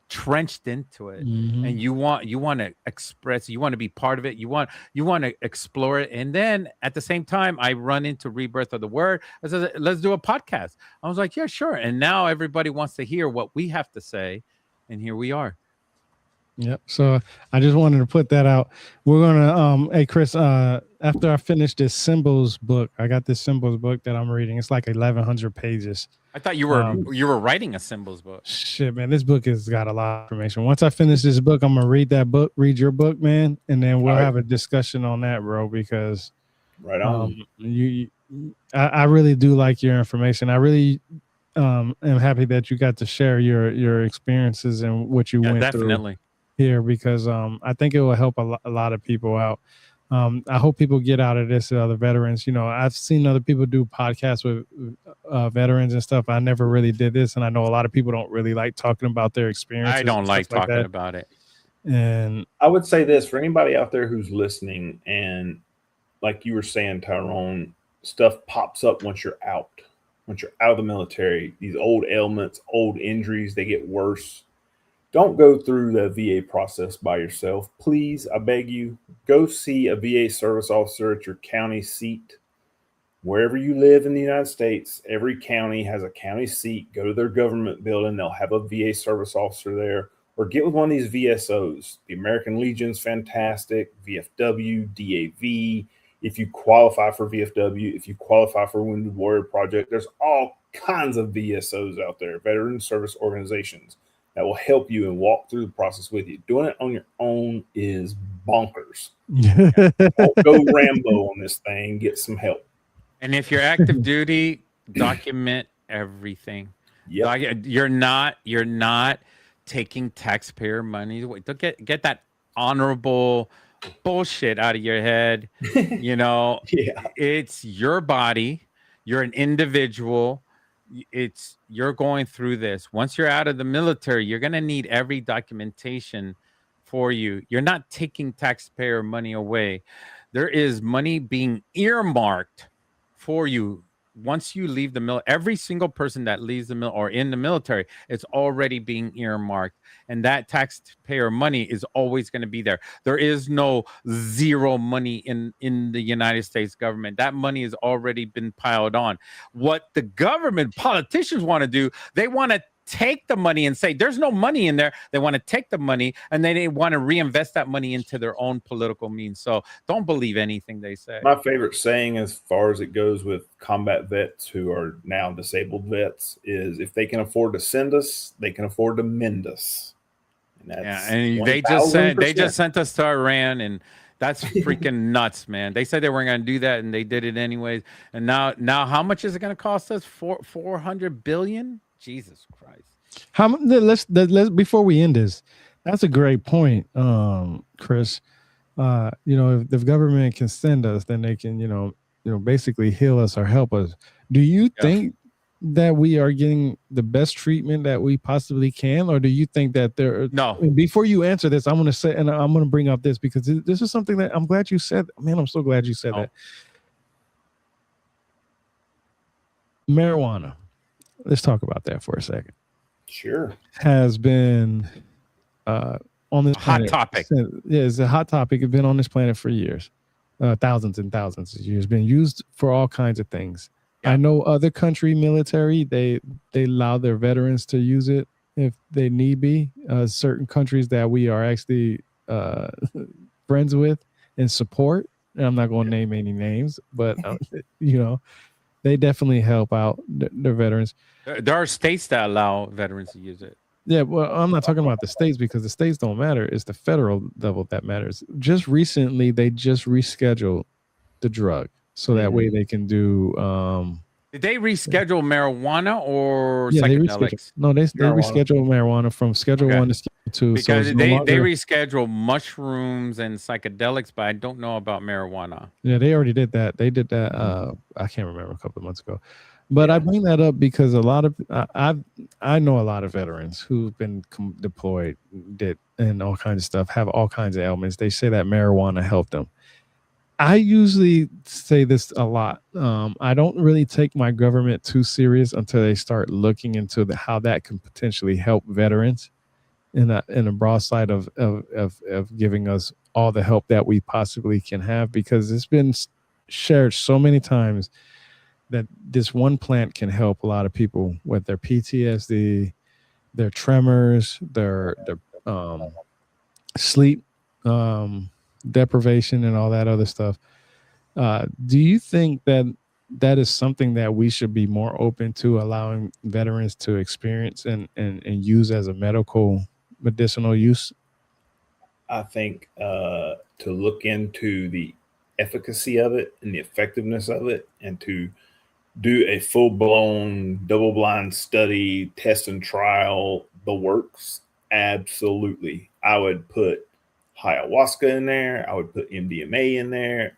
trenched into it, and you want to express, you want to be part of it, you want to explore it. And then at the same time, I run into Rebirth of the Word. I said, let's do a podcast. I was like, yeah, sure. And now everybody wants to hear what we have to say, and here we are. Yep. So I just wanted to put that out. We're gonna hey Chris, after I finish this symbols book, I got this symbols book that I'm reading. It's like 1,100 pages. I thought you were writing a symbols book. Shit, man, this book has got a lot of information. Once I finish this book, I'm gonna read that book, read your book, man, and then we'll have a discussion on that, bro. Because right on, I really do like your information. I really am happy that you got to share your experiences and what you went through here, because I think it will help a lot of people out. I hope people get out of this, other veterans. You know, I've seen other people do podcasts with veterans and stuff. I never really did this, and I know a lot of people don't really like talking about their experiences. I don't like talking about it. And I would say this for anybody out there who's listening, and like you were saying, Tyrone, stuff pops up once you're out. Once you're out of the military, these old ailments, old injuries, they get worse. Don't go through the VA process by yourself. Please, I beg you, go see a VA service officer at your county seat. Wherever you live in the United States, every county has a county seat. Go to their government building. They'll have a VA service officer there. Or get with one of these VSOs. The American Legion's fantastic, VFW, DAV. If you qualify for VFW, if you qualify for Wounded Warrior Project, there's all kinds of VSOs out there, veteran service organizations, that will help you and walk through the process with you. Doing it on your own is bonkers. Don't go Rambo on this thing. Get some help. And if you're active duty, document everything. Yep. You're not taking taxpayer money. Don't get that honorable bullshit out of your head. You know, It's your body. You're an individual. You're going through this. Once you're out of the military, you're going to need every documentation for you. You're not taking taxpayer money away. There is money being earmarked for you. Once you leave the military, every single person that leaves the military or in the military, it's already being earmarked. And that taxpayer money is always going to be there. There is no zero money in the United States government. That money has already been piled on. What the government politicians want to do, they want to take the money and say there's no money in there. They want to take the money and then they want to reinvest that money into their own political means. So don't believe anything they say. My favorite saying, as far as it goes with combat vets who are now disabled vets, is if they can afford to send us, they can afford to mend us. And and they just sent us to Iran, and that's freaking nuts, man. They said they weren't going to do that, and they did it anyways. And now, how much is it going to cost us? 400 billion? Jesus Christ! Let's before we end this. That's a great point, Chris. If the government can send us, then they can, basically heal us or help us. Do you think that we are getting the best treatment that we possibly can, or do you think that no? Before you answer this, I'm going to say, and I'm going to bring up this because this is something that I'm glad you said. Man, I'm so glad you said that. Marijuana. Let's talk about that for a second. Sure. Has been on this hot topic. It's a hot topic. It's been on this planet for years, thousands and thousands of years. Been used for all kinds of things. Yeah. I know other country military, they allow their veterans to use it if they need be. Certain countries that we are actually friends with and support. And I'm not going to name any names, but they definitely help out their veterans. There are states that allow veterans to use it. Yeah, well, I'm not talking about the states because the states don't matter. It's the federal level that matters. Just recently, they just rescheduled the drug. So that way they can do. Did they reschedule marijuana or psychedelics? They rescheduled marijuana from Schedule 1 to Schedule 2. Because they reschedule mushrooms and psychedelics, but I don't know about marijuana. Yeah, they already did that. They did that. I can't remember, a couple of months ago. But I bring that up because I know a lot of veterans who've been deployed, and all kinds of stuff, have all kinds of ailments. They say that marijuana helped them. I usually say this a lot. I don't really take my government too serious until they start looking into how that can potentially help veterans in a broad side of giving us all the help that we possibly can have, because it's been shared so many times that this one plant can help a lot of people with their PTSD, their tremors, their sleep deprivation and all that other stuff. Do you think that is something that we should be more open to, allowing veterans to experience and use as a medicinal use? I think to look into the efficacy of it and the effectiveness of it, and to do a full-blown double-blind study, test and trial, the works, absolutely. I would put ayahuasca in there. I would put MDMA in there.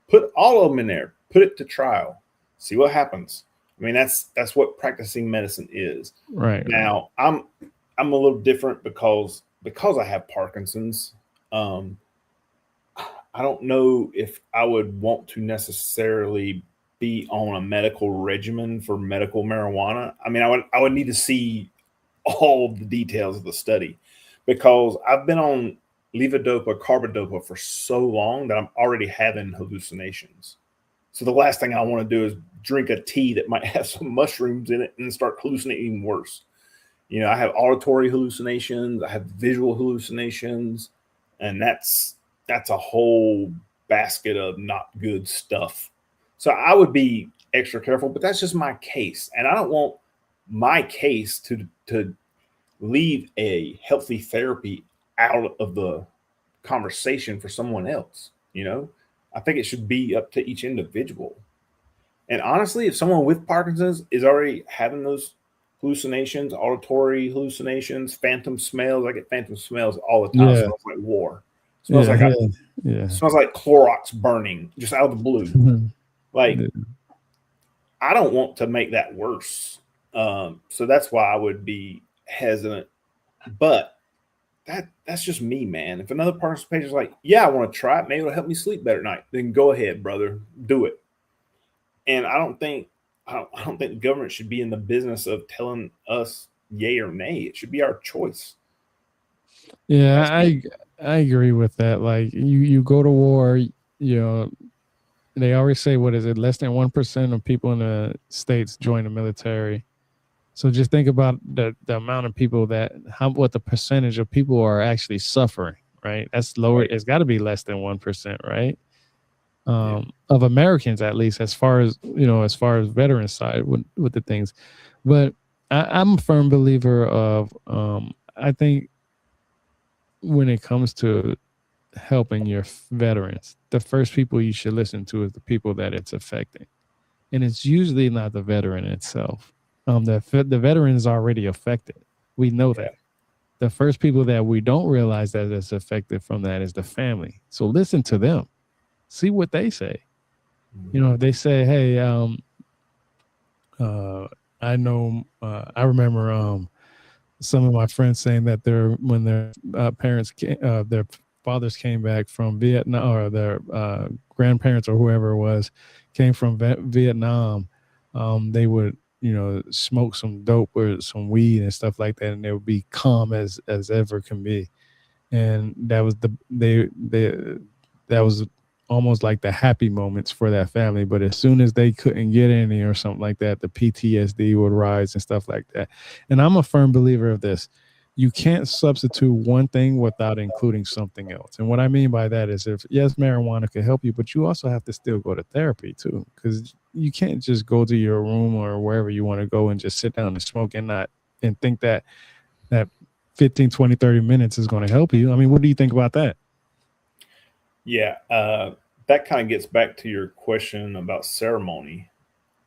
Put all of them in there. Put it to trial. See what happens. I mean, that's what practicing medicine is. Right. Now, I'm a little different because I have Parkinson's. I don't know if I would want to necessarily be on a medical regimen for medical marijuana. I mean, I would need to see all the details of the study, because I've been on levodopa, carbidopa for so long that I'm already having hallucinations. So the last thing I want to do is drink a tea that might have some mushrooms in it and start hallucinating worse. I have auditory hallucinations, I have visual hallucinations, and that's a whole basket of not good stuff. So I would be extra careful, but that's just my case. And I don't want my case to leave a healthy therapy out of the conversation for someone else. I think it should be up to each individual. And honestly, if someone with Parkinson's is already having those hallucinations, auditory hallucinations, phantom smells, I get phantom smells all the time. It smells like war. It smells smells like Clorox burning just out of the blue. I don't want to make that worse. So that's why I would be hesitant. But that's just me, man. If another Parkinson's patient is like, yeah, I want to try it, maybe it'll help me sleep better at night, then go ahead, brother, do it. And I don't think the government should be in the business of telling us yay or nay. It should be our choice. Yeah, I agree with that. Like you go to war, they always say, what is it? Less than 1% of people in the States join the military. So just think about the amount of people what the percentage of people are actually suffering, right? That's lower. Right. It's got to be less than 1%, right? Yeah. Of Americans, at least, as far as as far as veteran side with the things. But I'm a firm believer of I think when it comes to helping your veterans, the first people you should listen to is the people that it's affecting, and it's usually not the veteran itself. The veteran is already affected. We know Yeah. that. The first people that we don't realize that is affected from that is the family. So listen to them, see what they say. If they say, "Hey, I know," I remember some of my friends saying that when their parents their fathers came back from Vietnam, or their grandparents or whoever it was came from Vietnam, they would smoke some dope or some weed and stuff like that, and they would be calm as ever can be. And that was that was almost like the happy moments for that family. But as soon as they couldn't get any or something like that, the PTSD would rise and stuff like that. And I'm a firm believer of this: you can't substitute one thing without including something else. And what I mean by that is, if yes, marijuana can help you, but you also have to still go to therapy too, because you can't just go to your room or wherever you want to go and just sit down and smoke and think that 15, 20, 30 minutes is going to help you. I mean, what do you think about that? Yeah, that kind of gets back to your question about ceremony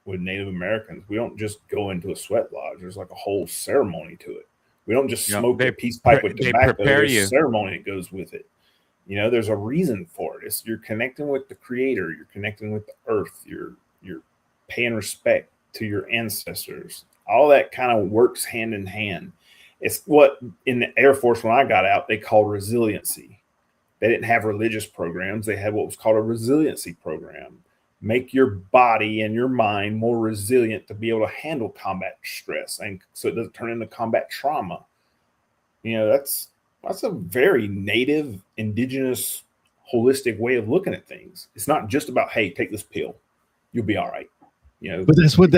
with Native Americans. We don't just go into a sweat lodge. There's like a whole ceremony to it. We don't just smoke a peace pipe with tobacco. There's a ceremony that goes with it. There's a reason for it. You're connecting with the creator. You're connecting with the earth. You're paying respect to your ancestors. All that kind of works hand in hand. It's what in the Air Force, when I got out, they called resiliency. They didn't have religious programs. They had what was called a resiliency program. Make your body and your mind more resilient to be able to handle combat stress, and so it doesn't turn into combat trauma. That's a very native, indigenous, holistic way of looking at things. It's not just about, hey, take this pill, you'll be all right. But that's what.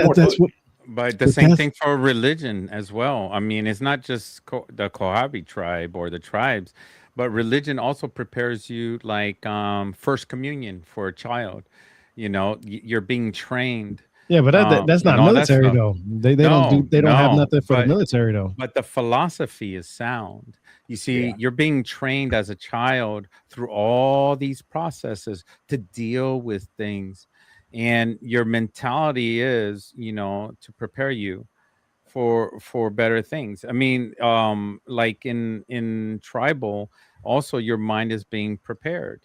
But the same thing for religion as well. I mean, it's not just the Kohabi tribe or the tribes, but religion also prepares you, like first communion for a child. You're being trained. Yeah, but that's not military though. They don't have nothing for the military though. But the philosophy is sound. You see, you're being trained as a child through all these processes to deal with things. And your mentality is, to prepare you for better things. I mean, like in tribal, also your mind is being prepared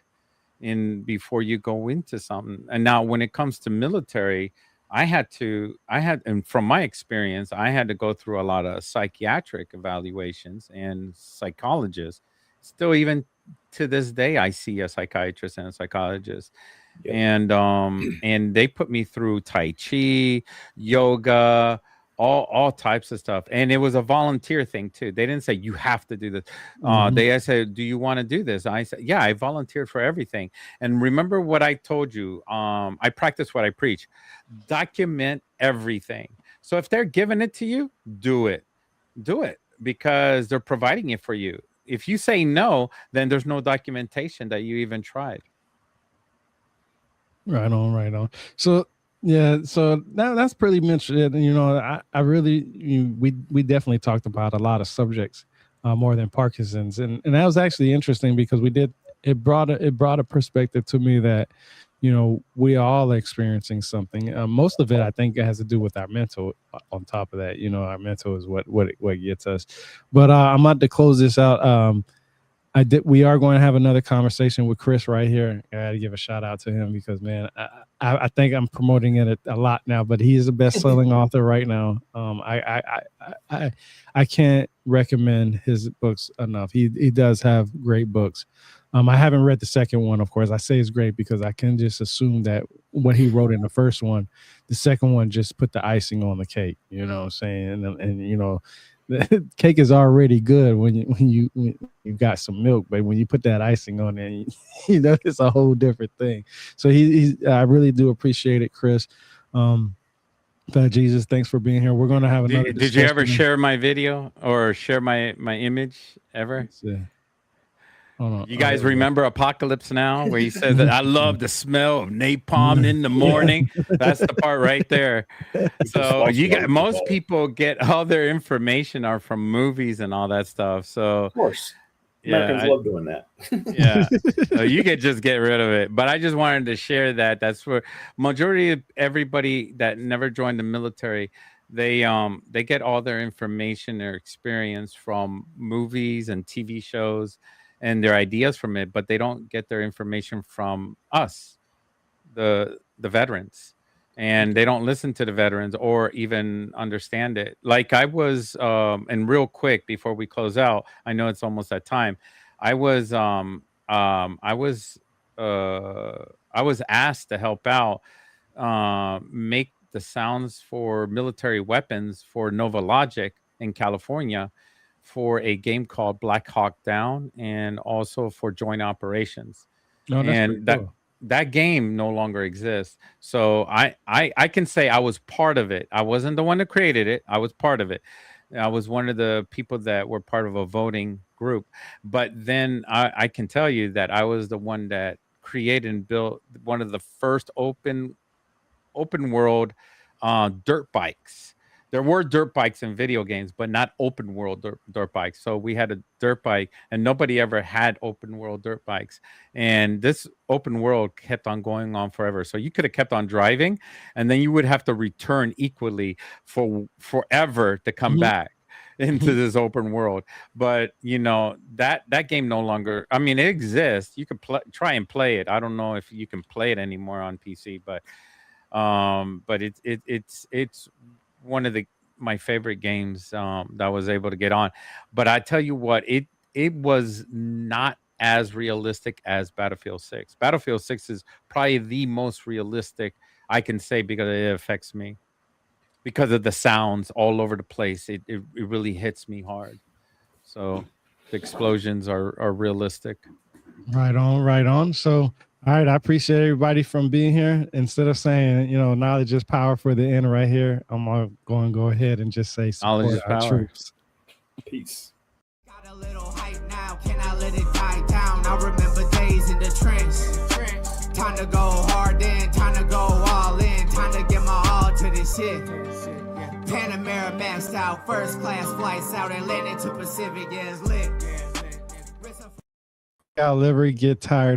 before you go into something. And now when it comes to military, and from my experience, I had to go through a lot of psychiatric evaluations and psychologists. Still, even to this day, I see a psychiatrist and a psychologist. Yep. And they put me through Tai Chi, yoga, all types of stuff. And it was a volunteer thing too. They didn't say you have to do this. They said, do you want to do this? I said, yeah, I volunteered for everything. And remember what I told you. I practice what I preach. Document everything. So if they're giving it to you, do it, because they're providing it for you. If you say no, then there's no documentation that you even tried. Right on. So yeah, so that's pretty much it. I really we definitely talked about a lot of subjects more than Parkinson's, and that was actually interesting because it brought a perspective to me that we are all experiencing something. Most of it, I think, has to do with our mental. On top of that, our mental is what gets us. But I'm about to close this out. We are going to have another conversation with Chris right here. I got to give a shout out to him because, man, I think I'm promoting it a lot now, but he is a best-selling author right now. I can't recommend his books enough. He does have great books. I haven't read the second one, of course. I say it's great because I can just assume that what he wrote in the first one, the second one just put the icing on the cake. You know what I'm saying? And the cake is already good when you got some milk, but when you put that icing on there, it's a whole different thing. So I really do appreciate it, Chris. Jesus, thanks for being here. We're going to have another Did you ever discussion. share my video or share my image ever? Let's see. Hold on. You guys remember Apocalypse Now, where he says that I love the smell of napalm in the morning? That's the part right there. So you got most people get all their information are from movies and all that stuff. So of course, Americans love doing that. Yeah, so you could just get rid of it. But I just wanted to share that. That's where majority of everybody that never joined the military, they get all their information, their experience from movies and TV shows and their ideas from it, but they don't get their information from us, the veterans, and they don't listen to the veterans or even understand it. Like I was, and real quick before we close out, I know it's almost that time. I was asked to help out, make the sounds for military weapons for Nova Logic in California, for a game called Black Hawk Down, and also for Joint Operations. And that game no longer exists. So I can say I was part of it. I wasn't the one that created it. I was part of it. I was one of the people that were part of a voting group. But then I can tell you that I was the one that created and built one of the first open world dirt bikes. There were dirt bikes in video games, but not open world dirt bikes. So we had a dirt bike, and nobody ever had open world dirt bikes. And this open world kept on going on forever. So you could have kept on driving, and then you would have to return equally for forever to come back into this open world. But you know, that game no longer, I mean, it exists. You can try and play it. I don't know if you can play it anymore on PC, but it's one of my favorite games that I was able to get on. But I tell you what, it was not as realistic as Battlefield 6. Battlefield 6 is probably the most realistic I can say, because it affects me because of the sounds all over the place. It really hits me hard. So the explosions are realistic. Right on. So all right, I appreciate everybody from being here. Instead of saying, you know, knowledge is power for the end right here, I'm going to go ahead and just say support our troops. Peace. Got a little hype now, can I let it die down? I remember days in the trench. Time to go hard in, time to go all in, time to get my all to this shit. Panamera maxed out, first class flights out, Atlantic to Pacific, yeah, it's lit. I'll never get tired